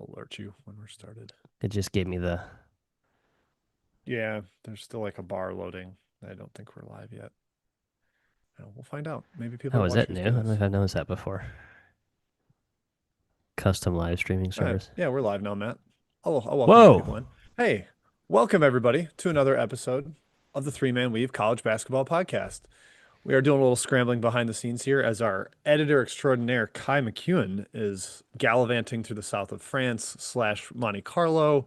I'll alert you when we're started. It just gave me the. Yeah, there's still like a bar loading. I don't think we're live yet. We'll find out. Maybe people Oh, are is that watching new? us I do don't know this. if I've noticed that before. Custom live streaming All right. service. Yeah, we're live now, Matt. I'll welcome some Whoa! people in. Hey, welcome everybody to another episode of the Three Man Weave College Basketball Podcast. We are doing a little scrambling behind the scenes here as our editor extraordinaire, Kai McEwen, is gallivanting through the south of France slash Monte Carlo.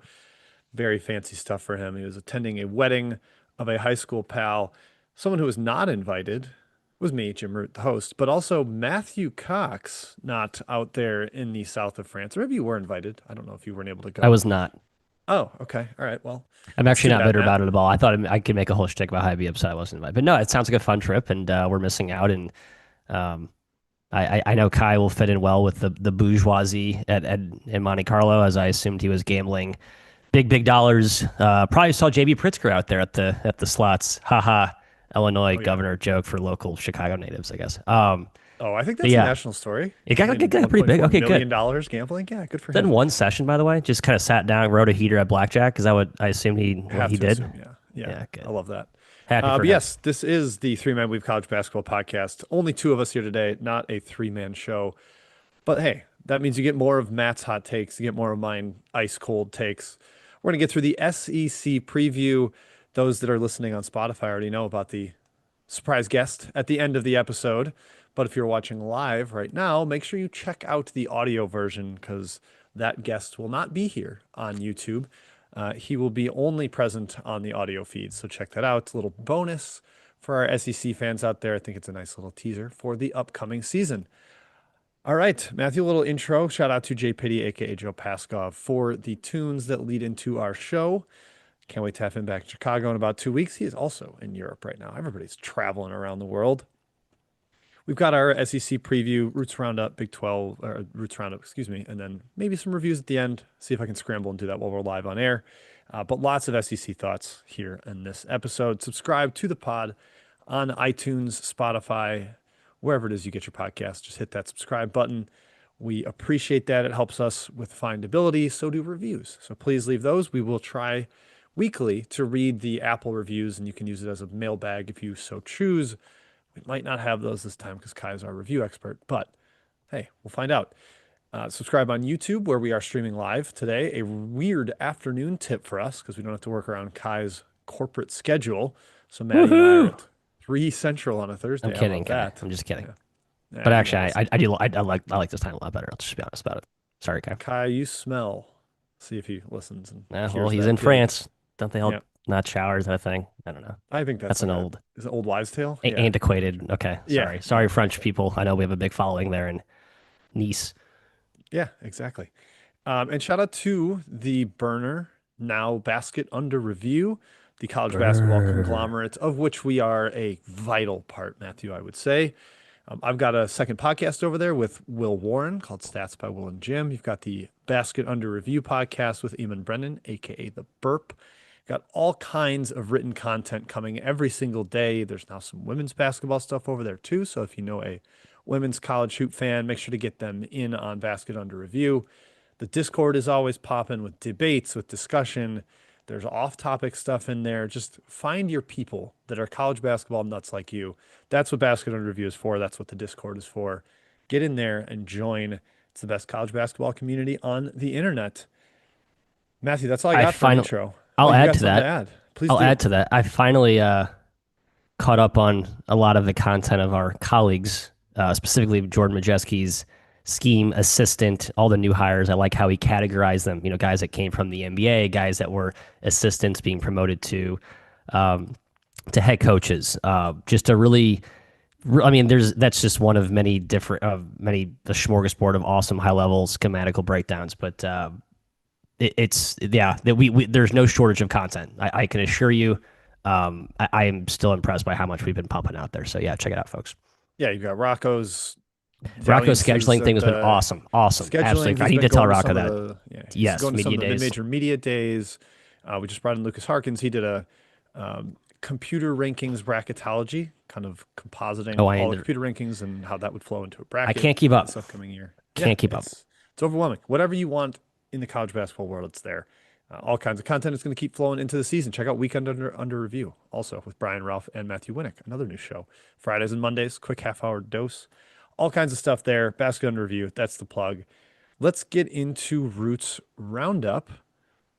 Very fancy stuff for him. He was attending a wedding of a high school pal. Someone who was not invited was me, Jim Root, the host, but also Matthew Cox, not out there in the south of France. Or maybe you were invited. I don't know if you weren't able to I go. was not. Oh, okay. All right. Well, I'm that's actually too not bad, bitter Matt. about it at all. I thought I could make a whole shtick about how I'd be upset I wasn't invited. But no, it sounds like a fun trip, and we're missing out. And um, I know Kai will fit in well with the bourgeoisie in Monte Carlo, as I assumed he was gambling big dollars. Probably saw JB Pritzker out there at the slots. Haha. Illinois Oh, yeah. governor joke for local Chicago natives, I guess. Oh, I think But that's a yeah, national story. it Winning got pretty big. $1.4 Okay, good. million dollars gambling. Yeah, good for Done him. one session, by the way. Just kind of sat down, wrote a heater at blackjack because I assumed Have he to did. assume. Yeah. Yeah. Yeah, I good. love that. Happy for But him. yes, this is the Three Man Weave College Basketball Podcast. Only two of us here today, not a three-man show. But hey, that means you get more of Matt's hot takes, you get more of mine ice cold takes. We're going to get through the SEC preview. Those that are listening on Spotify already know about the surprise guest at the end of the episode. But if you're watching live right now, make sure you check out the audio version because that guest will not be here on YouTube. He will be only present on the audio feed. So check that out. It's a little bonus for our SEC fans out there. I think it's a nice little teaser for the upcoming season. All right, Matthew, a little intro. Shout out to Jay Pitty, aka Joe Paskov, for the tunes that lead into our show. Can't wait to have him back in Chicago in about 2 weeks. He is also in Europe right now. Everybody's traveling around the world. We've got our SEC preview, Roots Roundup, Big 12, or Roots Roundup, excuse me, and then maybe some reviews at the end. See if I can scramble and do that while we're live on air. But lots of SEC thoughts here in this episode. Subscribe to the pod on iTunes, Spotify, wherever it is you get your podcast. Just hit that subscribe button. We appreciate that. It helps us with findability. So do reviews. So please leave those. We will try weekly to read the Apple reviews, and you can use it as a mailbag if you so choose. We might not have those this time because Kai is our review expert, but hey, we'll find out. Subscribe on YouTube where we are streaming live today. A weird afternoon tip for us because we don't have to work around Kai's corporate schedule. So Maddie and I are Woohoo! at 3 Central on a I'm Thursday. I kidding, love Kai. that. I'm just kidding. Yeah. Yeah, But you know actually, this. I like this time a lot better. I'll just be honest about it. Sorry, Kai. Kai, you smell. See if he listens and Well, hears he's that in joke. France. Don't they all Yeah, not shower? Is that a thing? I don't know. I think that's That's like an a old, is it old wives' tale? Yeah, antiquated. Okay, yeah, yeah, sorry, French exactly. people. I know we have a big following there in Nice. Yeah, exactly. And shout out to the Burner Now Basket Under Review, the college basketball Brr. conglomerate of which we are a vital part, Matthew, I would say. I've got a second podcast over there with Will Warren called Stats by Will and Jim. You've got the Basket Under Review podcast with Eamon Brennan, aka The Burp. Got all kinds of written content coming every single day. There's now some women's basketball stuff over there too. So if you know a women's college hoop fan, make sure to get them in on Basket Under Review. The Discord is always popping with debates, with discussion. There's off-topic stuff in there. Just find your people that are college basketball nuts like you. That's what Basket Under Review is for. That's what the Discord is for. Get in there and join. It's the best college basketball community on the internet. Matthew, that's all I I got for an finally, intro. Oh, I'll you add got to something to that. add? Please I'll do. add to that. I finally caught up on a lot of the content of our colleagues, specifically Jordan Majeski's scheme assistant, all the new hires. I like how he categorized them. You know, guys that came from the NBA, guys that were assistants being promoted um, to head coaches. Just a really, I mean, there's that's just one of many different of many the smorgasbord of awesome high level schematical breakdowns. But it's yeah that we there's no shortage of content. I can assure you. I am still impressed by how much we've been pumping out there. So yeah, check it out, folks. Yeah, you've got Rocco's Rocco's dalliances scheduling thing at has been the awesome, awesome, scheduling. absolutely. I He's need been to tell going to Rocco some of that. the he's Yes, going to some media of the days. mid-major media days. We just brought in Lucas Harkins. He did a computer rankings bracketology, kind of compositing Oh, all the computer rankings and how that would flow into a I bracket can't keep for up. this upcoming year. Yeah, Can't keep up. it's overwhelming. Whatever you want in the college basketball world, it's there. All kinds of content is going to keep flowing into the season. Check out Weekend Under Review, also with Brian Ralph and Matthew Winnick, another new show. Fridays and Mondays, quick half-hour dose. All kinds of stuff there. Basket Under Review, that's the plug. Let's get into Roots Roundup,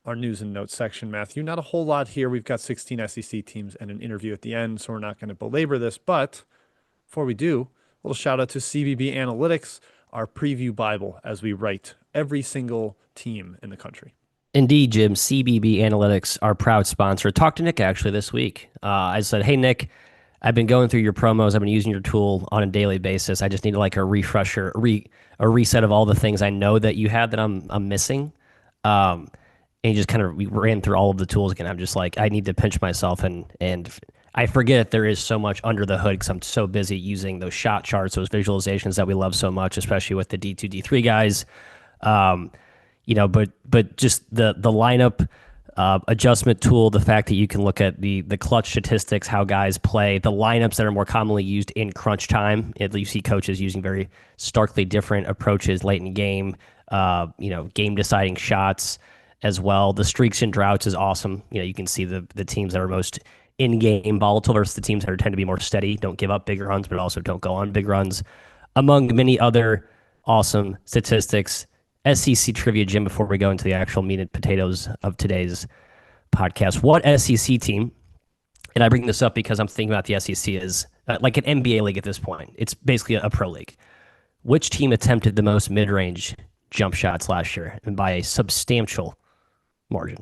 our news and notes section, Matthew. Not a whole lot here. We've got 16 SEC teams and an interview at the end, so we're not going to belabor this. But before we do, a little shout out to CBB Analytics, our preview Bible, as we write every single team in the country. Indeed, Jim. CBB Analytics, our proud sponsor. Talked to Nick actually this week. I said, "Hey Nick, I've been going through your promos. I've been using your tool on a daily basis. I just need like a refresher, a reset of all the things I know that you had that I'm missing." And he just kind of we ran through all of the tools again. I'm just like, I need to pinch myself, and I forget there is so much under the hood because I'm so busy using those shot charts, those visualizations that we love so much, especially with the D2, D3 guys. Um, but just the lineup adjustment tool, the fact that you can look at the clutch statistics, how guys play, the lineups that are more commonly used in crunch time. You see coaches using very starkly different approaches late in game. Game deciding shots as well. The streaks and droughts is awesome. You can see the teams that are most in-game volatile versus the teams that tend to be more steady, don't give up big runs, but also don't go on big runs, among many other awesome statistics. SEC trivia, Jim, before we go into the actual meat and potatoes of today's podcast. What SEC team, and I bring this up because I'm thinking about the SEC as like an NBA league at this point. It's basically a pro league. Which team attempted the most mid-range jump shots last year and by a substantial margin?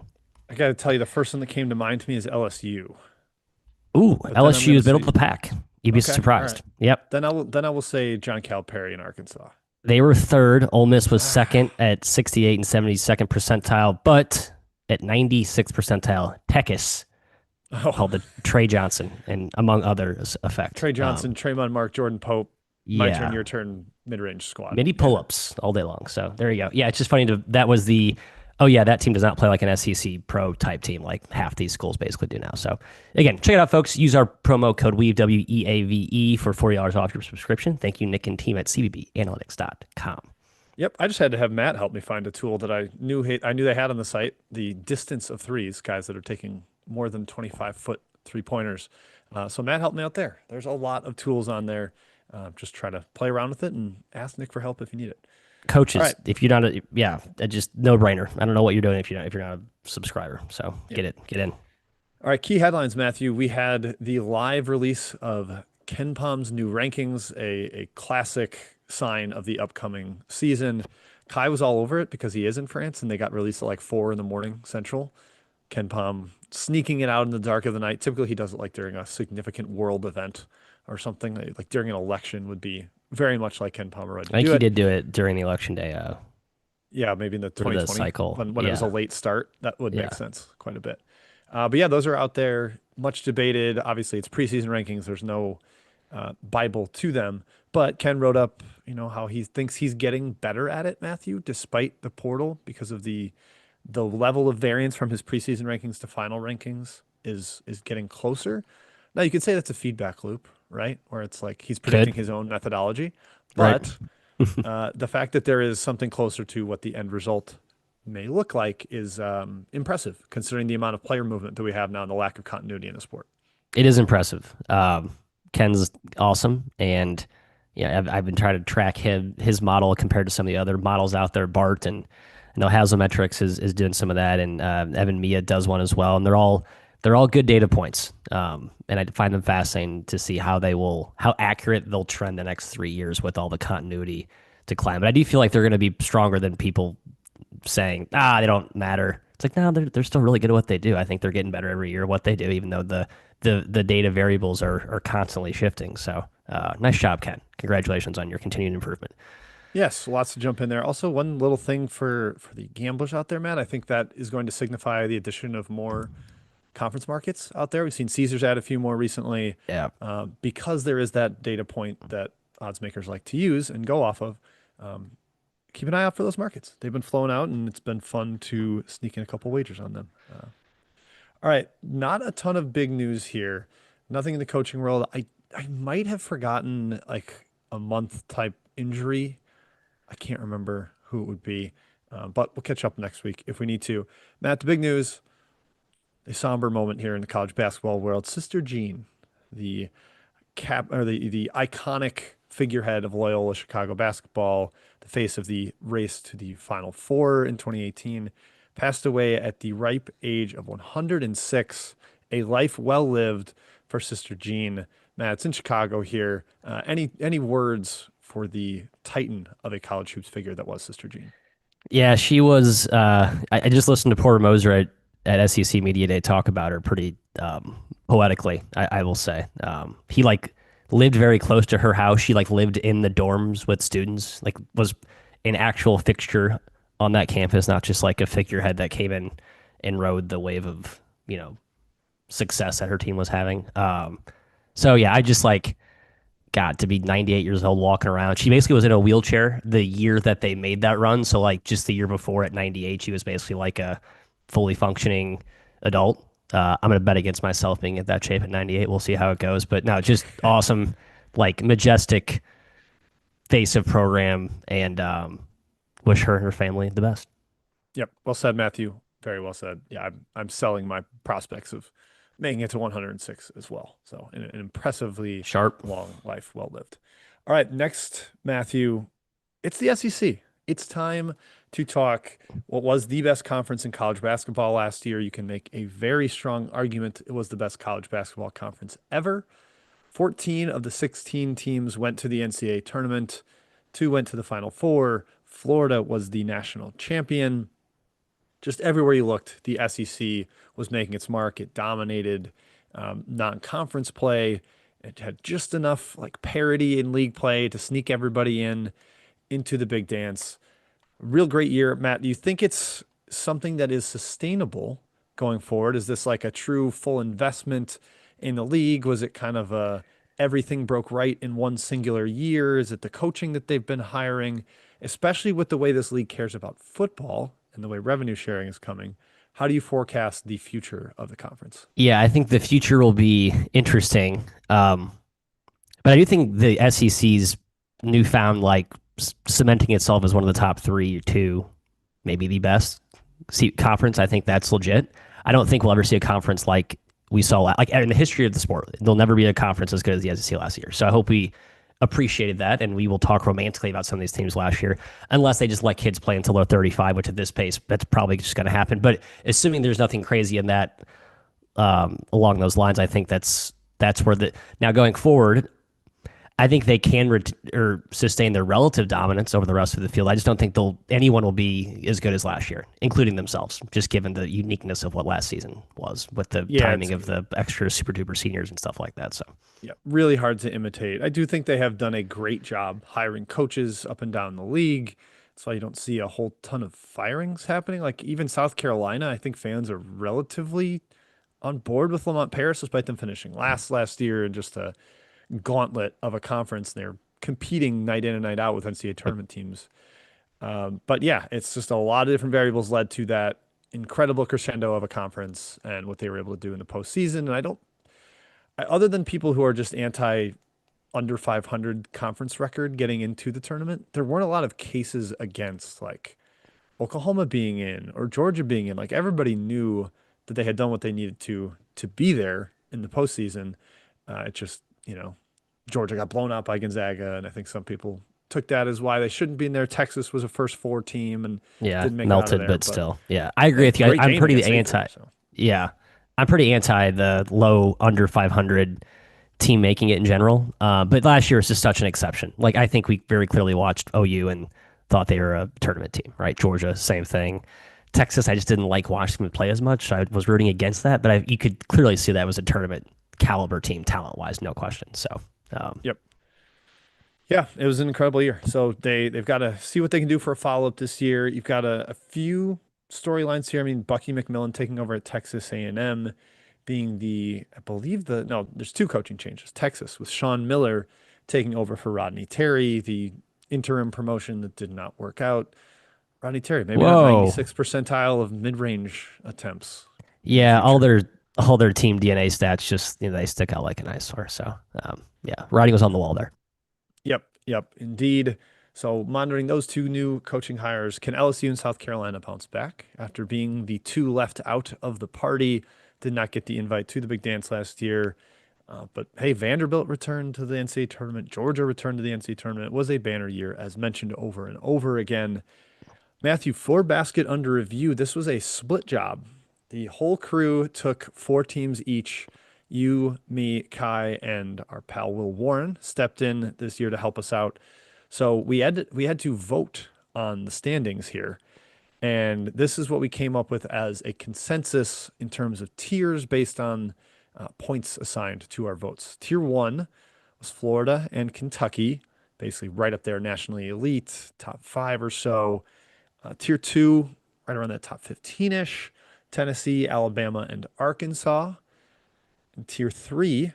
I got to tell you, the first one that came to mind to me is LSU. Ooh, But then I'm LSU gonna is middle say, of the pack. You'd be okay, all surprised. right. Yep. Then I will say John Calipari in Arkansas. They were third. Ole Miss was Ah, second at 68 and 72nd percentile, but at 96th percentile, Texas oh, called the Trey Johnson and among others effect. Trey Johnson, Traymon Mark, Jordan Pope, my turn, Yeah, your turn, mid-range squad. mini Yeah. pull-ups all day long. So there you go. Yeah, it's just funny that was the oh yeah, that team does not play like an SEC pro type team like half these schools basically do now. So again, check it out, folks. Use our promo code WEAVE WEAVE for $40 off your subscription. Thank you, Nick and team at cbbanalytics.com. Yep, I just had to have Matt help me find a tool that I knew they had on the site, the distance of threes, guys that are taking more than 25-foot three-pointers. So Matt helped me out there. There's a lot of tools on there. Just try to play around with it and ask Nick for help if you need it. All Coaches, right. if you're not just no brainer. I don't know what you're doing if you're not a subscriber. So Yep. get in. All right, key headlines, Matthew. We had the live release of Ken Palm's new rankings, a classic sign of the upcoming season. Kai was all over it because he is in France and they got released at like 4 in the morning Central. Ken Palm sneaking it out in the dark of the night. Typically, he does it like during a significant world event or something. Like during an election would be very much like Ken Palmer to I think do he it. did do it during the election day. Yeah, maybe in the For the 2020 cycle. when it was a Yeah, late start, that would yeah. make sense quite a bit. But yeah, those are out there, much debated. Obviously, it's preseason rankings. There's no Bible to them. But Ken wrote up, how he thinks he's getting better at it, Matthew, despite the portal, because of the level of variance from his preseason rankings to final rankings is getting closer. Now you could say that's a feedback loop, right? Where it's like he's predicting Could his own methodology, right. but the fact that there is something closer to what the end result may look like is impressive, considering the amount of player movement that we have now and the lack of continuity in the sport. It is impressive. Ken's awesome, and yeah, I've been trying to track his model compared to some of the other models out there. Bart and I know Haslametrics is doing some of that, and Evan Mia does one as well, and they're all good data points. And I find them fascinating to see how accurate they'll trend the next 3 years with all the continuity to climb. But I do feel like they're going to be stronger than people saying, they don't matter. It's like, no, they're still really good at what they do. I think they're getting better every year at what they do, even though the data variables are constantly shifting. So nice job, Ken. Congratulations on your continued improvement. Yes, lots to jump in there. Also, one little thing for the gamblers out there, Matt, I think that is going to signify the addition of more conference markets out there. We've seen Caesars add a few more recently, Yeah. because there is that data point that odds makers like to use and go off of. Um, Keep an eye out for those markets. They've been flowing out, and it's been fun to sneak in a couple wagers on them. All right, not a ton of big news here. Nothing in the coaching world. I might have forgotten like a month type injury. I can't remember who it would be. But we'll catch up next week if we need to. Matt, the big news, a somber moment here in the college basketball world. Sister Jean, the the iconic figurehead of Loyola Chicago basketball, the face of the race to the Final Four in 2018, passed away at the ripe age of 106. A life well lived for Sister Jean. Matt, it's in Chicago here. Any words for the titan of a college hoops figure that was Sister Jean? Yeah, she was. I just listened to Porter Moser at SEC Media Day talk about her pretty poetically. I will say he like lived very close to her house. She like lived in the dorms with students. Like was an actual fixture on that campus, not just like a figurehead that came in and rode the wave of success that her team was having. So yeah, I just like got to be 98 years old walking around. She basically was in a wheelchair the year that they made that run. So like just the year before at 98, she was basically like a fully functioning adult. I'm gonna bet against myself being at that shape at 98. We'll see how it goes. But no, just awesome, like majestic face of program, and wish her and her family the best. Yep. Well said, Matthew. Very well said. Yeah, I'm selling my prospects of making it to 106 as well. So an impressively Sharp. long life well lived. All right, next, Matthew, it's the SEC. It's time to talk what was the best conference in college basketball last year. You can make a very strong argument it was the best college basketball conference ever. 14 of the 16 teams went to the NCAA tournament. Two went to the Final Four. Florida was the national champion. Just everywhere you looked, the SEC was making its mark. It dominated non-conference play. It had just enough like parity in league play to sneak everybody into the big dance. Real great year, Matt. Do you think it's something that is sustainable going forward? Is this like a true full investment in the league? Was it kind of a everything broke right in one singular year? Is it the coaching that they've been hiring, especially with the way this league cares about football and the way revenue sharing is coming? How do you forecast the future of the conference? Yeah, I think the future will be interesting. But I do think the SEC's newfound like cementing itself as one of the top three, two, maybe the best conference. I think that's legit. I don't think we'll ever see a conference like we saw like in the history of the sport. There'll never be a conference as good as the SEC last year. So I hope we appreciated that, and we will talk romantically about some of these teams last year, unless they just let kids play until they're 35, which at this pace, that's probably just going to happen. But assuming there's nothing crazy in that along those lines, I think that's where the now going forward. I think they can or sustain their relative dominance over the rest of the field. I just don't think anyone will be as good as last year, including themselves, just given the uniqueness of what last season was with the timing of the extra super duper seniors and stuff like that. So yeah, really hard to imitate. I do think they have done a great job hiring coaches up and down the league. That's why you don't see a whole ton of firings happening. Like even South Carolina, I think fans are relatively on board with Lamont Paris, despite them finishing last year and just a gauntlet of a conference. They're competing night in and night out with NCAA tournament teams. But yeah, it's just a lot of different variables led to that incredible crescendo of a conference and what they were able to do in the postseason. And other than people who are just anti under 500 conference record getting into the tournament, there weren't a lot of cases against like Oklahoma being in or Georgia being in. Like everybody knew that they had done what they needed to be there in the postseason. It just, Georgia got blown out by Gonzaga, and I think some people took that as why they shouldn't be in there. Texas was a first four team and yeah, didn't make melted, it out of there, but still, yeah, I agree with you. great I'm game pretty against anti. Akron, so. Yeah, I'm pretty anti the low under 500 team making it in general. But last year was just such an exception. Like I think we very clearly watched OU and thought they were a tournament team, right? Georgia, same thing. Texas, I just didn't like watching them play as much. I was rooting against that, but you could clearly see that was a tournament caliber team, talent wise, no question. So, Yep. Yeah, it was an incredible year. So they've got to see what they can do for a follow up this year. You've got a few storylines here. I mean, Bucky McMillan taking over at Texas A&M, being I believe no, there's two coaching changes. Texas with Sean Miller taking over for Rodney Terry, the interim promotion that did not work out. Rodney Terry, maybe not whoa, 96th percentile of mid-range attempts in the yeah, future. all their team DNA stats just they stick out like an eyesore. So, yeah, writing was on the wall there. Yep, indeed. So, monitoring those two new coaching hires, can LSU and South Carolina bounce back after being the two left out of the party? Did not get the invite to the big dance last year. But hey, Vanderbilt returned to the NCAA tournament. Georgia returned to the NCAA tournament. It was a banner year, as mentioned over and over again. Matthew, for basket under review, this was a split job. The whole crew took four teams each. You, me, Kai, and our pal Will Warren stepped in this year to help us out. So we had to vote on the standings here. And this is what we came up with as a consensus in terms of tiers based on points assigned to our votes. Tier one was Florida and Kentucky, basically right up there, nationally elite, top five or so. Tier two, right around that top 15-ish, Tennessee, Alabama, and Arkansas. And tier three,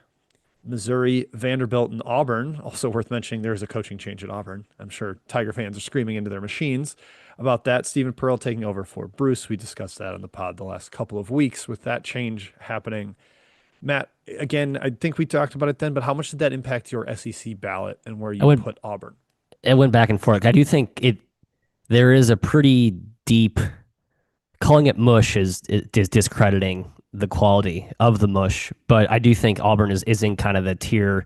Missouri, Vanderbilt, and Auburn. Also worth mentioning, there's a coaching change at Auburn. I'm sure Tiger fans are screaming into their machines about that. Stephen Pearl taking over for Bruce. We discussed that on the pod the last couple of weeks with that change happening. Matt, again, I think we talked about it then, but how much did that impact your SEC ballot and where I you went put Auburn? it went back and forth. I do think there is a pretty deep calling it mush is discrediting the quality of the mush, but I do think Auburn is in kind of the tier.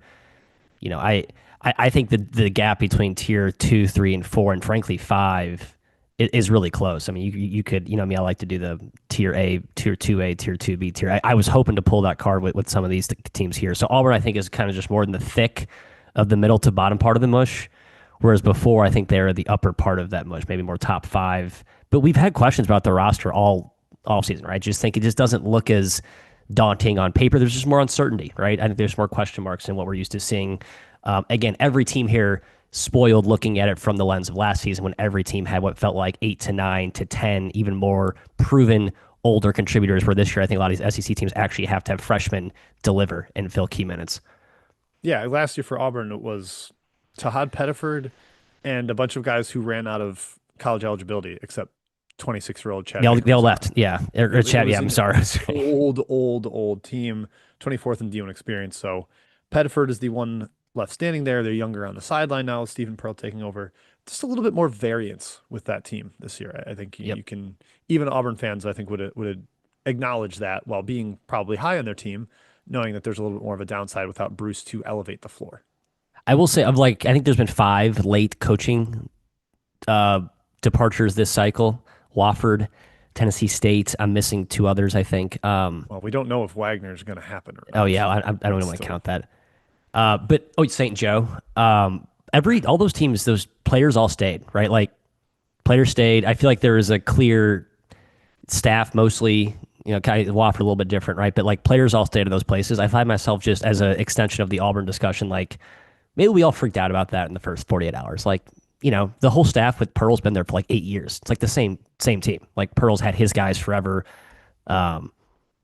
You know, I think the gap between tier two, three, and four, and frankly five, is really close. I mean, you could, you know, I like to do the tier A, tier two A, tier two B tier. I was hoping to pull that card with some of these teams here. So Auburn, I think, is kind of just more in the thick of the middle to bottom part of the mush, whereas before I think they're the upper part of that mush, maybe more top five. But we've had questions about the roster all season, right? Just think it just doesn't look as daunting on paper. There's just more uncertainty, right? I think there's more question marks than what we're used to seeing. Again, every team here spoiled looking at it from the lens of last season when every team had what felt like 8 to 9 to 10, even more proven older contributors, where this year I think a lot of these SEC teams actually have to have freshmen deliver and fill key minutes. Yeah, last year for Auburn, it was Tahad Pettiford and a bunch of guys who ran out of college eligibility, except 26-year-old Chad They all Baker. left. Yeah. Or It Chad, yeah, was I'm an sorry. old team, 24th in D1 experience. So Pettiford is the one left standing there. They're younger on the sideline now, Stephen Pearl taking over. Just a little bit more variance with that team this year. I think Yep. you can, even Auburn fans, I think would acknowledge that while being probably high on their team, knowing that there's a little bit more of a downside without Bruce to elevate the floor. I will say, I think there's been 5 late coaching uh, departures this cycle. Wofford, Tennessee State. I'm missing 2 others, I think. Well, we don't know if Wagner is going to happen or Oh not. yeah, I don't even It's want to still, count that. But St. Joe. All those teams, those players all stayed, right? Like players stayed. I feel like there is a clear staff mostly. You know, kind of Wofford a little bit different, right? But like players all stayed in those places. I find myself just as an extension of the Auburn discussion, like maybe we all freaked out about that in the first 48 hours. Like, you know, the whole staff with Pearl's been there for like 8 years. It's like the same team. Like Pearl's had his guys forever. Um,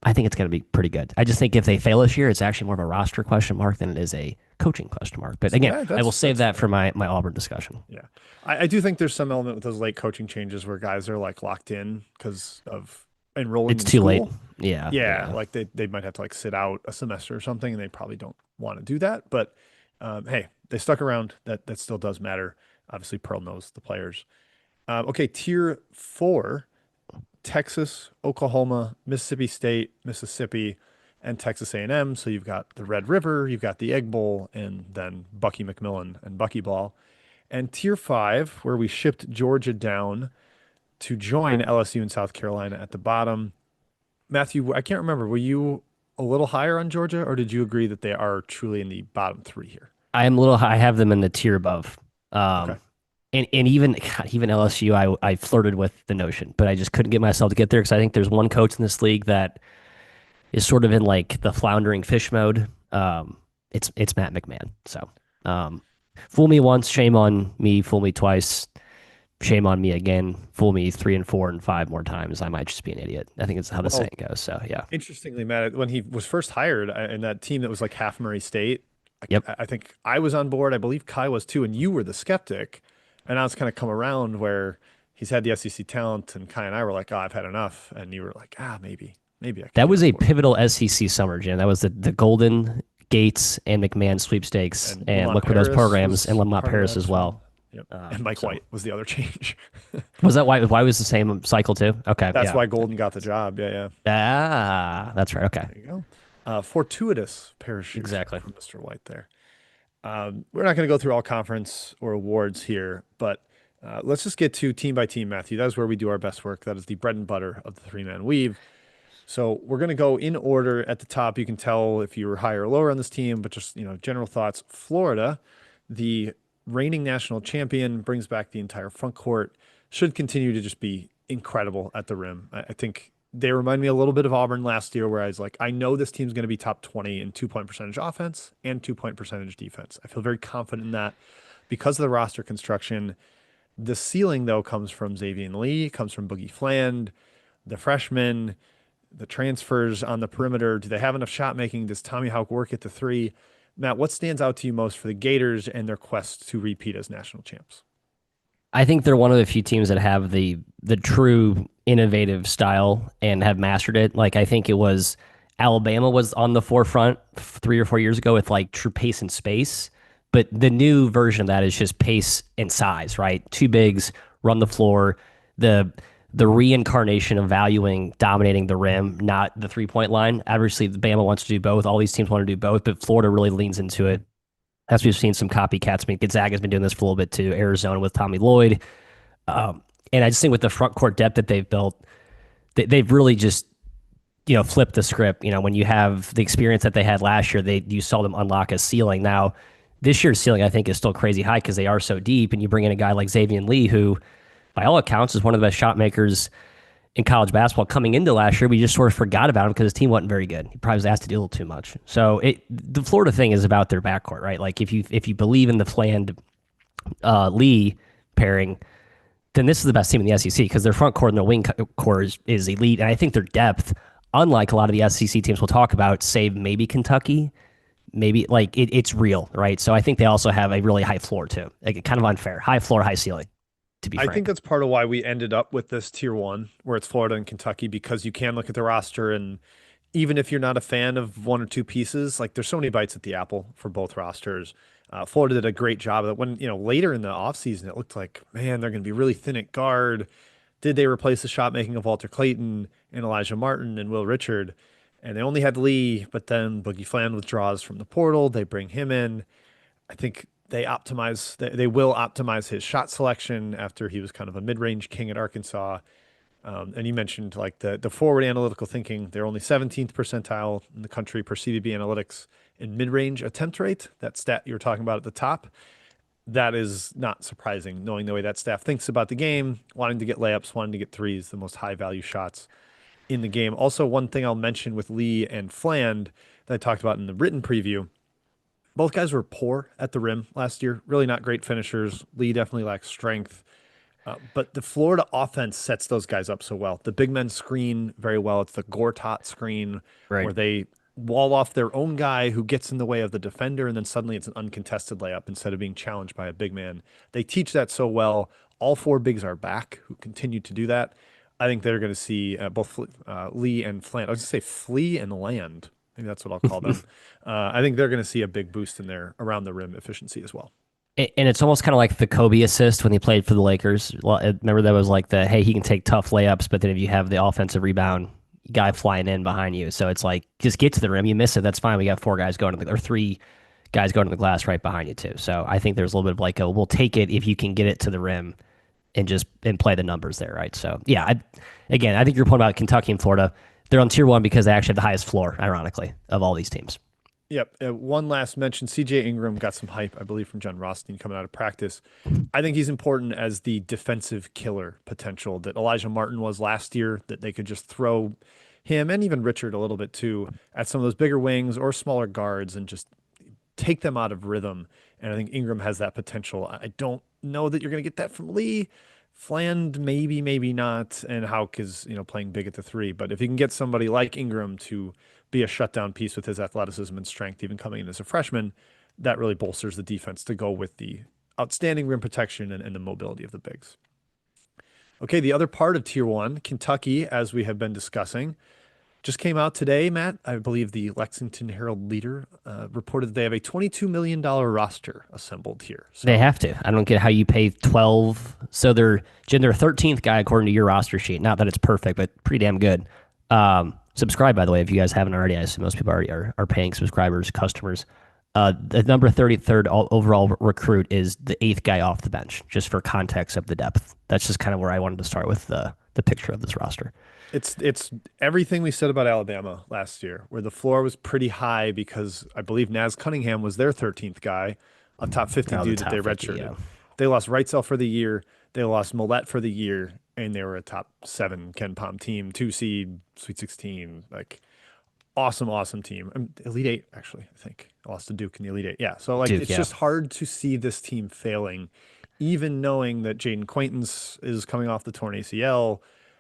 I think it's going to be pretty good. I just think if they fail this year, it's actually more of a roster question mark than it is a coaching question mark. But again, yeah, I will save that fair. for my Auburn discussion. Yeah. I do think there's some element with those late coaching changes where guys are like locked in because of enrolling It's in too late. school. Yeah, Yeah, yeah. like they might have to like sit out a semester or something, and they probably don't want to do that. But hey, they stuck around. That still does matter. Obviously, Pearl knows the players. Okay, tier four: Texas, Oklahoma, Mississippi State, Mississippi, and Texas A&M. So you've got the Red River, you've got the Egg Bowl, and then Bucky McMillan and Bucky Ball. And tier five, where we shipped Georgia down to join LSU and South Carolina at the bottom. Matthew, I can't remember. Were you a little higher on Georgia, or did you agree that they are truly in the bottom three here? I am a little high. I have them in the tier above. Okay. And even even LSU, I flirted with the notion, but I just couldn't get myself to get there because I think there's one coach in this league that is sort of in like the floundering fish mode. It's Matt McMahon. So, um, fool me once, shame on me. Fool me twice, shame on me again. Fool me 3 and 4 and 5 more times, I might just be an idiot. I think it's how the Well, saying goes. So yeah, interestingly, Matt, when he was first hired in that team that was like half Murray State, yep. I think I was on board. I believe Kai was too, and you were the skeptic. And now it's kind of come around where he's had the SEC talent, and Kai and I were like, "Oh, I've had enough," and you were like, maybe I can That get was on a board." pivotal SEC summer, Jim. That was the Golden Gates and McMahon sweepstakes, And and Lamont look for those Paris programs and was Lamont part of Paris that as as well. well. Yep. And Mike So White was the other change. was that why? Why was the same cycle too? Okay, That's yeah. why Golden got the job. Yeah, yeah. Ah, that's right. Okay, There you go. Fortuitous parachute exactly. from Mr. White there. We're not going to go through all conference or awards here, but let's just get to team by team, Matthew. That is where we do our best work. That is the bread and butter of the three-man weave. So we're going to go in order at the top. You can tell if you were higher or lower on this team, but just, general thoughts. Florida, the reigning national champion, brings back the entire front court, should continue to just be incredible at the rim. I think they remind me a little bit of Auburn last year, where I was like, I know this team's going to be top 20 in 2 point percentage offense and 2 point percentage defense. I feel very confident in that because of the roster construction. The ceiling, though, comes from Xavier Lee, comes from Boogie Fland, the freshman, the transfers on the perimeter. Do they have enough shot making? Does Tommy Hawk work at the three? Matt, what stands out to you most for the Gators and their quest to repeat as national champs? I think they're one of the few teams that have the true innovative style and have mastered it. Like I think it was Alabama was on the forefront 3 or 4 years ago with like true pace and space, but the new version of that is just pace and size, right? Two bigs, run the floor. The the reincarnation of valuing dominating the rim, not the 3 point line. Obviously, Bama wants to do both. All these teams want to do both, but Florida really leans into it. As we've seen some copycats. I mean, Gonzaga's been doing this for a little bit too. Arizona with Tommy Lloyd. And I just think with the front court depth that they've built, they've really just flipped the script. When you have the experience that they had last year, you saw them unlock a ceiling. Now, this year's ceiling I think is still crazy high because they are so deep, and you bring in a guy like Xavier Lee, who, by all accounts, is one of the best shot makers in college basketball. Coming into last year, we just sort of forgot about him because his team wasn't very good. He probably was asked to do a little too much. So the Florida thing is about their backcourt, right? Like if you believe in the Fland Lee pairing, then this is the best team in the SEC because their front court and their wing core is elite. And I think their depth, unlike a lot of the SEC teams we'll talk about, save maybe Kentucky, maybe like it's real, right? So I think they also have a really high floor too. Like kind of unfair. High floor, high ceiling, to be I think frank. that's part of why we ended up with this tier one, where it's Florida and Kentucky, because you can look at the roster, and even if you're not a fan of one or two pieces, like there's so many bites at the apple for both rosters. Florida did a great job of it. When, later in the offseason, it looked like, man, they're going to be really thin at guard. Did they replace the shot making of Walter Clayton and Elijah Martin and Will Richard? And they only had Lee, but then Boogie Fland withdraws from the portal. They bring him in. I think they will optimize his shot selection after he was kind of a mid-range king at Arkansas. And you mentioned like the forward analytical thinking. They're only 17th percentile in the country per CDB analytics in mid-range attempt rate. That stat you were talking about at the top. That is not surprising, knowing the way that staff thinks about the game, wanting to get layups, wanting to get threes, the most high-value shots in the game. Also, one thing I'll mention with Lee and Fland that I talked about in the written preview, both guys were poor at the rim last year. Really not great finishers. Lee definitely lacks strength. But the Florida offense sets those guys up so well. The big men screen very well. It's the Gortat screen Right. where they wall off their own guy who gets in the way of the defender, and then suddenly it's an uncontested layup instead of being challenged by a big man. They teach that so well. All four bigs are back who continue to do that. I think they're going to see both Lee and Flant. I was going to say Flea and Land. Maybe that's what I'll call them. I think they're going to see a big boost in their around the rim efficiency as well. And it's almost kind of like the Kobe assist when he played for the Lakers. Remember that was like hey, he can take tough layups, but then if you have the offensive rebound guy flying in behind you, so it's like just get to the rim. You miss it, that's fine. We got four guys going to or three guys going to the glass right behind you too. So I think there's a little bit of like we'll take it if you can get it to the rim and play the numbers there, right? So yeah, again, I think your point about Kentucky and Florida, they're on tier one because they actually have the highest floor, ironically, of all these teams. Yep. One last mention. CJ Ingram got some hype, I believe, from John Rothstein coming out of practice. I think he's important as the defensive killer potential that Elijah Martin was last year, that they could just throw him and even Richard a little bit too at some of those bigger wings or smaller guards and just take them out of rhythm. And I think Ingram has that potential. I don't know that you're going to get that from Lee. Fland, maybe, maybe not. And Hauk is, playing big at the three. But if you can get somebody like Ingram to be a shutdown piece with his athleticism and strength, even coming in as a freshman, that really bolsters the defense to go with the outstanding rim protection and the mobility of the bigs. Okay, the other part of tier one, Kentucky, as we have been discussing, Just came out today, Matt. I believe the Lexington Herald Leader reported that they have a $22 million roster assembled here. They So have to. I don't get how you pay 12. So they're Jim, their 13th guy according to your roster sheet. Not that it's perfect, but pretty damn good. Subscribe, by the way, if you guys haven't already. I assume most people already are paying subscribers, customers. The number 33rd overall recruit is the eighth guy off the bench, just for context of the depth. That's just kind of where I wanted to start with the picture of this roster. it's everything we said about Alabama last year, where the floor was pretty high because I believe Naz Cunningham was their 13th guy, a top 50 Oh, the dude that top they 50, redshirted. yeah. They lost Wrightsell for the year. They lost Millette for the year, and they were a top seven Ken Palm team, two seed, Sweet 16. Like awesome, awesome team. Elite Eight, actually, I think. I lost to Duke in the Elite Eight. Yeah. So like Duke, it's yeah. just hard to see this team failing, even knowing that Jaden Quaintance is coming off the torn ACL.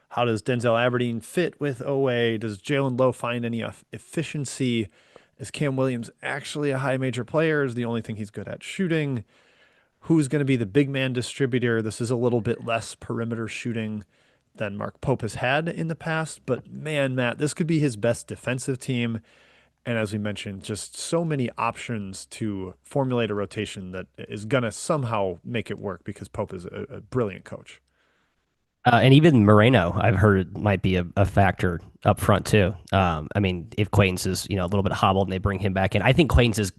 How does Denzel Aberdeen fit with OA? Does Jalen Lowe find any efficiency? Is Cam Williams actually a high major player? Is the only thing he's good at shooting? Who's going to be the big man distributor? This is a little bit less perimeter shooting than Mark Pope has had in the past, but man, Matt, this could be his best defensive team. And as we mentioned, just so many options to formulate a rotation that is going to somehow make it work because Pope is a brilliant coach. And even Moreno, I've heard might be a factor up front too. I mean, if Quaintance is a little bit hobbled and they bring him back in, I think Quaintance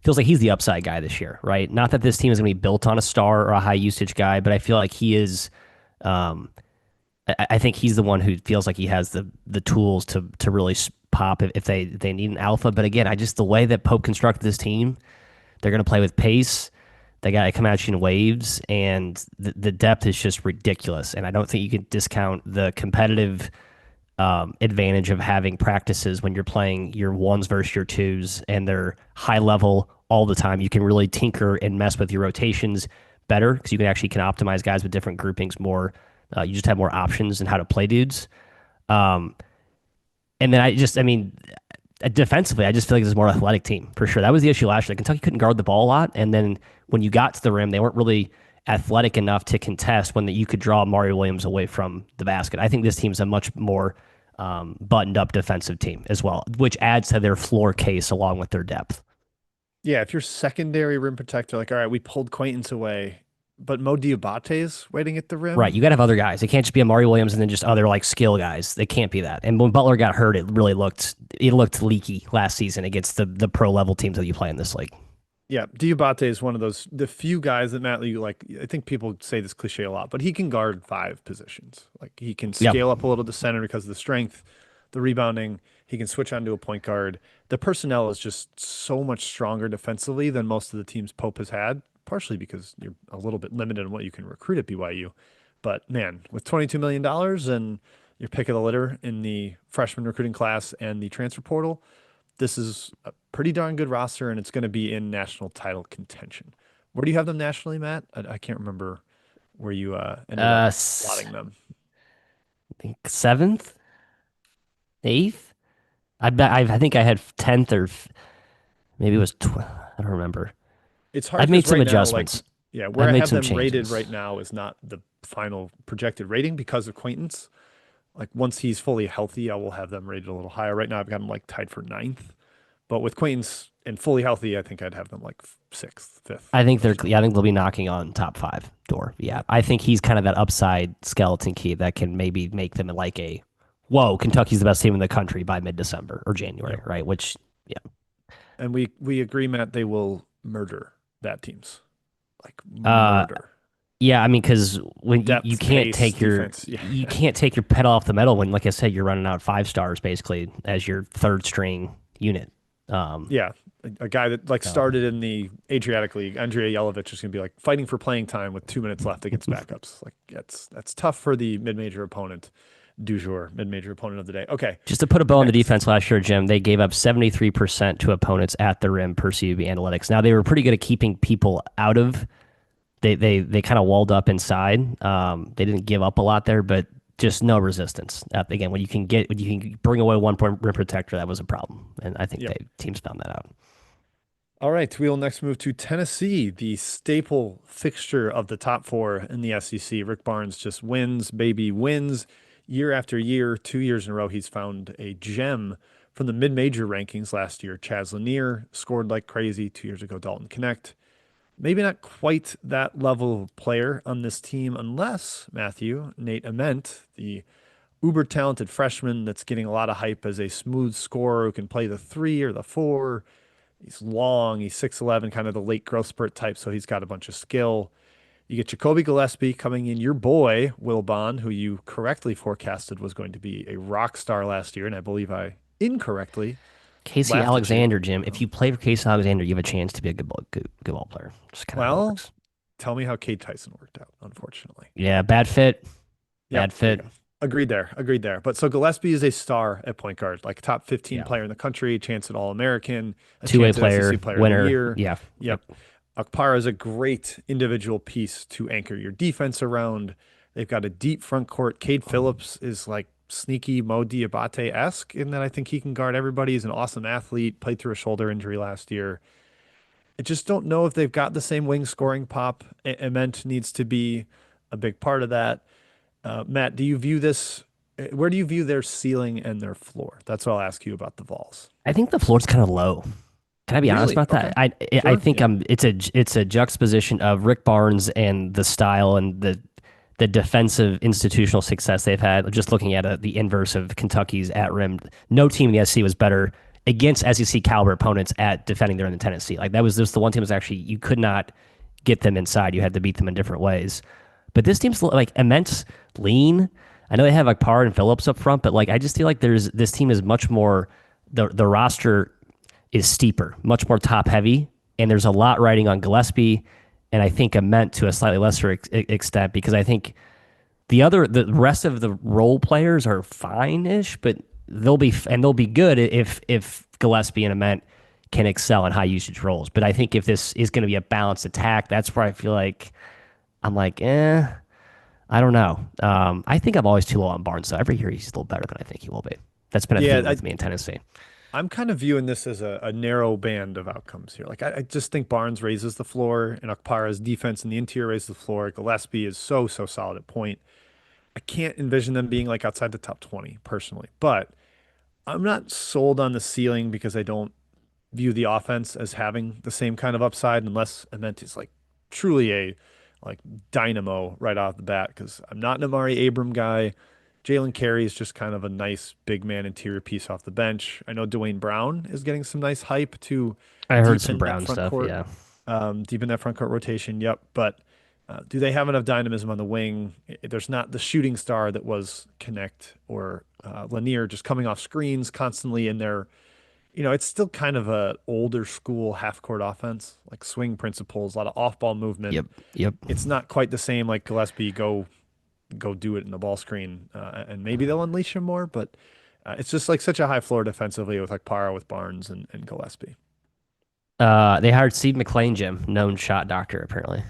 feels like he's the upside guy this year, right? Not that this team is going to be built on a star or a high usage guy, but I feel like he is. Um, I think he's the one who feels like he has the tools to really pop if they need an alpha. But again, I just the way that Pope constructed this team, they're going to play with pace. They got to come at you in waves, and the depth is just ridiculous. And I don't think you can discount the competitive advantage of having practices when you're playing your ones versus your twos, and they're high level all the time. You can really tinker and mess with your rotations better because you can actually can optimize guys with different groupings more. You just have more options in how to play dudes. Um, and then I mean, defensively, I just feel like it's a more athletic team for sure. That was the issue last year. Kentucky couldn't guard the ball a lot, and then when you got to the rim, they weren't really athletic enough to contest when you could draw Mario Williams away from the basket. I think this team's a much more buttoned up defensive team as well, which adds to their floor case along with their depth. Yeah, if you're secondary rim protector, like, all right, we pulled Quaintance away, but Mo Diabate's waiting at the Right, rim. you got to have other guys. It can't just be a Mario Williams and then just other like skill guys. They can't be that. And when Butler got hurt, it looked leaky last season against the pro level teams that you play in this league. Yeah, Diabate is one of the few guys that Matt Lee like. I think people say this cliche a lot, but he can guard five positions. Like he can Yep. scale up a little to center because of the strength, the rebounding. He can switch onto a point guard. The personnel is just so much stronger defensively than most of the teams Pope has had, partially because you're a little bit limited in what you can recruit at BYU. But man, with $22 million and your pick of the litter in the freshman recruiting class and the transfer portal, this is a pretty darn good roster, and it's going to be in national title contention. Where do you have them nationally, Matt? I can't remember where you ended up I slotting them. think seventh, eighth. I think I had 10th or maybe it was I don't remember. It's hard I've made because some right now, like, adjustments. yeah, where I've I made have some them rated changes. right now is not the final projected rating because of Quaintance. Like once he's fully healthy, I will have them rated a little higher. Right now, I've got them like tied for ninth, but with Quaintance and fully healthy, I think I'd have them like sixth, fifth, I think or so. I think they'll be knocking on top five door. Yeah. I think he's kind of that upside skeleton key that can maybe make them like whoa, Kentucky's the best team in the country by mid-December or January, Yep. right? Which, yeah. And we agree, Matt, they will murder that team's like Uh, murder. yeah, I mean, because when you Depth, can't pace, take defense. Yeah. you can't take your pedal off the metal when, like I said, you're running out five stars basically as your third string unit. Um, Yeah. A guy that like so started in the Adriatic League, Andrea Jelovich is going to be like fighting for playing time with 2 minutes left against backups. Like that's tough for the mid-major opponent du jour, mid-major opponent of the day. Okay. just to put a bow on the Next. defense last year, Jim, they gave up 73% to opponents at the rim per CUB analytics. Now they were pretty good at keeping people out of. They kind of walled up inside. They didn't give up a lot there, but just no resistance. Again, when you can bring away 1 point rim protector, that was a problem, and I think Yep. teams found that out. All right, we will next move to Tennessee, the staple fixture of the top four in the SEC. Rick Barnes just wins, baby, wins. year after year, 2 years in a row, he's found a gem from the mid-major rankings last year. Chaz Lanier scored like crazy 2 years ago. Dalton Connect. Maybe not quite that level of player on this team, unless Matthew, Nate Ament, the uber talented freshman that's getting a lot of hype as a smooth scorer who can play the three or the four. He's long, he's 6'11, kind of the late growth spurt type, so he's got a bunch of skill. You get Jacoby Gillespie coming in, your boy, Will Bond, who you correctly forecasted was going to be a rock star last year, and I believe I incorrectly Casey laughed at you. Alexander, Jim. If you play for Casey Alexander, you have a chance to be a good ball player. Just kind of how it Well, works. tell me how Cade Tyson worked out, unfortunately. Yeah, bad fit. Yep, Bad there you fit. go. Agreed there. Agreed there. But so Gillespie is a star at point guard, like top 15 Yeah. player in the country, chance at All-American, a Two-way chance at player, SEC Player of the winner. Year. Yeah. Yep. Yep. Akpara is a great individual piece to anchor your defense around. They've got a deep front court. Cade Phillips is like sneaky Mo Diabate-esque in that I think he can guard everybody. He's an awesome athlete, played through a shoulder injury last year. I just don't know if they've got the same wing scoring pop. Ament needs to be a big part of that. Matt, do you view this? Where do you view their ceiling and their floor? That's what I'll ask you about the Vols. I think the floor's kind of low. Can I be honest Really? about that? Okay. I Sure. think Yeah. it's a juxtaposition of Rick Barnes and the style and the defensive institutional success they've had. Just looking at the inverse of Kentucky's at rim, no team in the SEC was better against SEC caliber opponents at defending their own Tennessee. Like that was just the one team was actually you could not get them inside. You had to beat them in different ways. But this team's like immense lean. I know they have like Parr and Phillips up front, but like I just feel like there's this team is much more the roster is steeper, much more top heavy, and there's a lot riding on Gillespie, and I think Ament to a slightly lesser extent because I think the rest of the role players are fine-ish, but they'll be good if Gillespie and Ament can excel in high usage roles. But I think if this is going to be a balanced attack, that's where I feel like I'm like, I don't know. I think I'm always too low on Barnes, so every year he's a little better than I think he will be. That's been a Yeah, theme with me in Tennessee. I'm kind of viewing this as a narrow band of outcomes here. Like I just think Barnes raises the floor, and Okpara's defense in the interior raises the floor. Gillespie is so solid at point. I can't envision them being like outside the top 20 personally, but I'm not sold on the ceiling because I don't view the offense as having the same kind of upside unless Ament is like truly a like dynamo right off the bat. Because I'm not an Amari Abram guy. Jalen Carey is just kind of a nice big man interior piece off the bench. I know Dwayne Brown is getting some nice hype to I heard some deepen that Brown front stuff. court, Yeah. deepen that front court rotation. Yep, but do they have enough dynamism on the wing? There's not the shooting star that was Connect or Lanier just coming off screens constantly in their, it's still kind of a older school half court offense, like swing principles, a lot of off ball movement. Yep. Yep. It's not quite the same like Gillespie go do it in the ball screen, and maybe they'll unleash him more, but it's just like such a high floor defensively with like Parra, with Barnes and Gillespie. They hired Steve McLean, Jim, known shot doctor, apparently.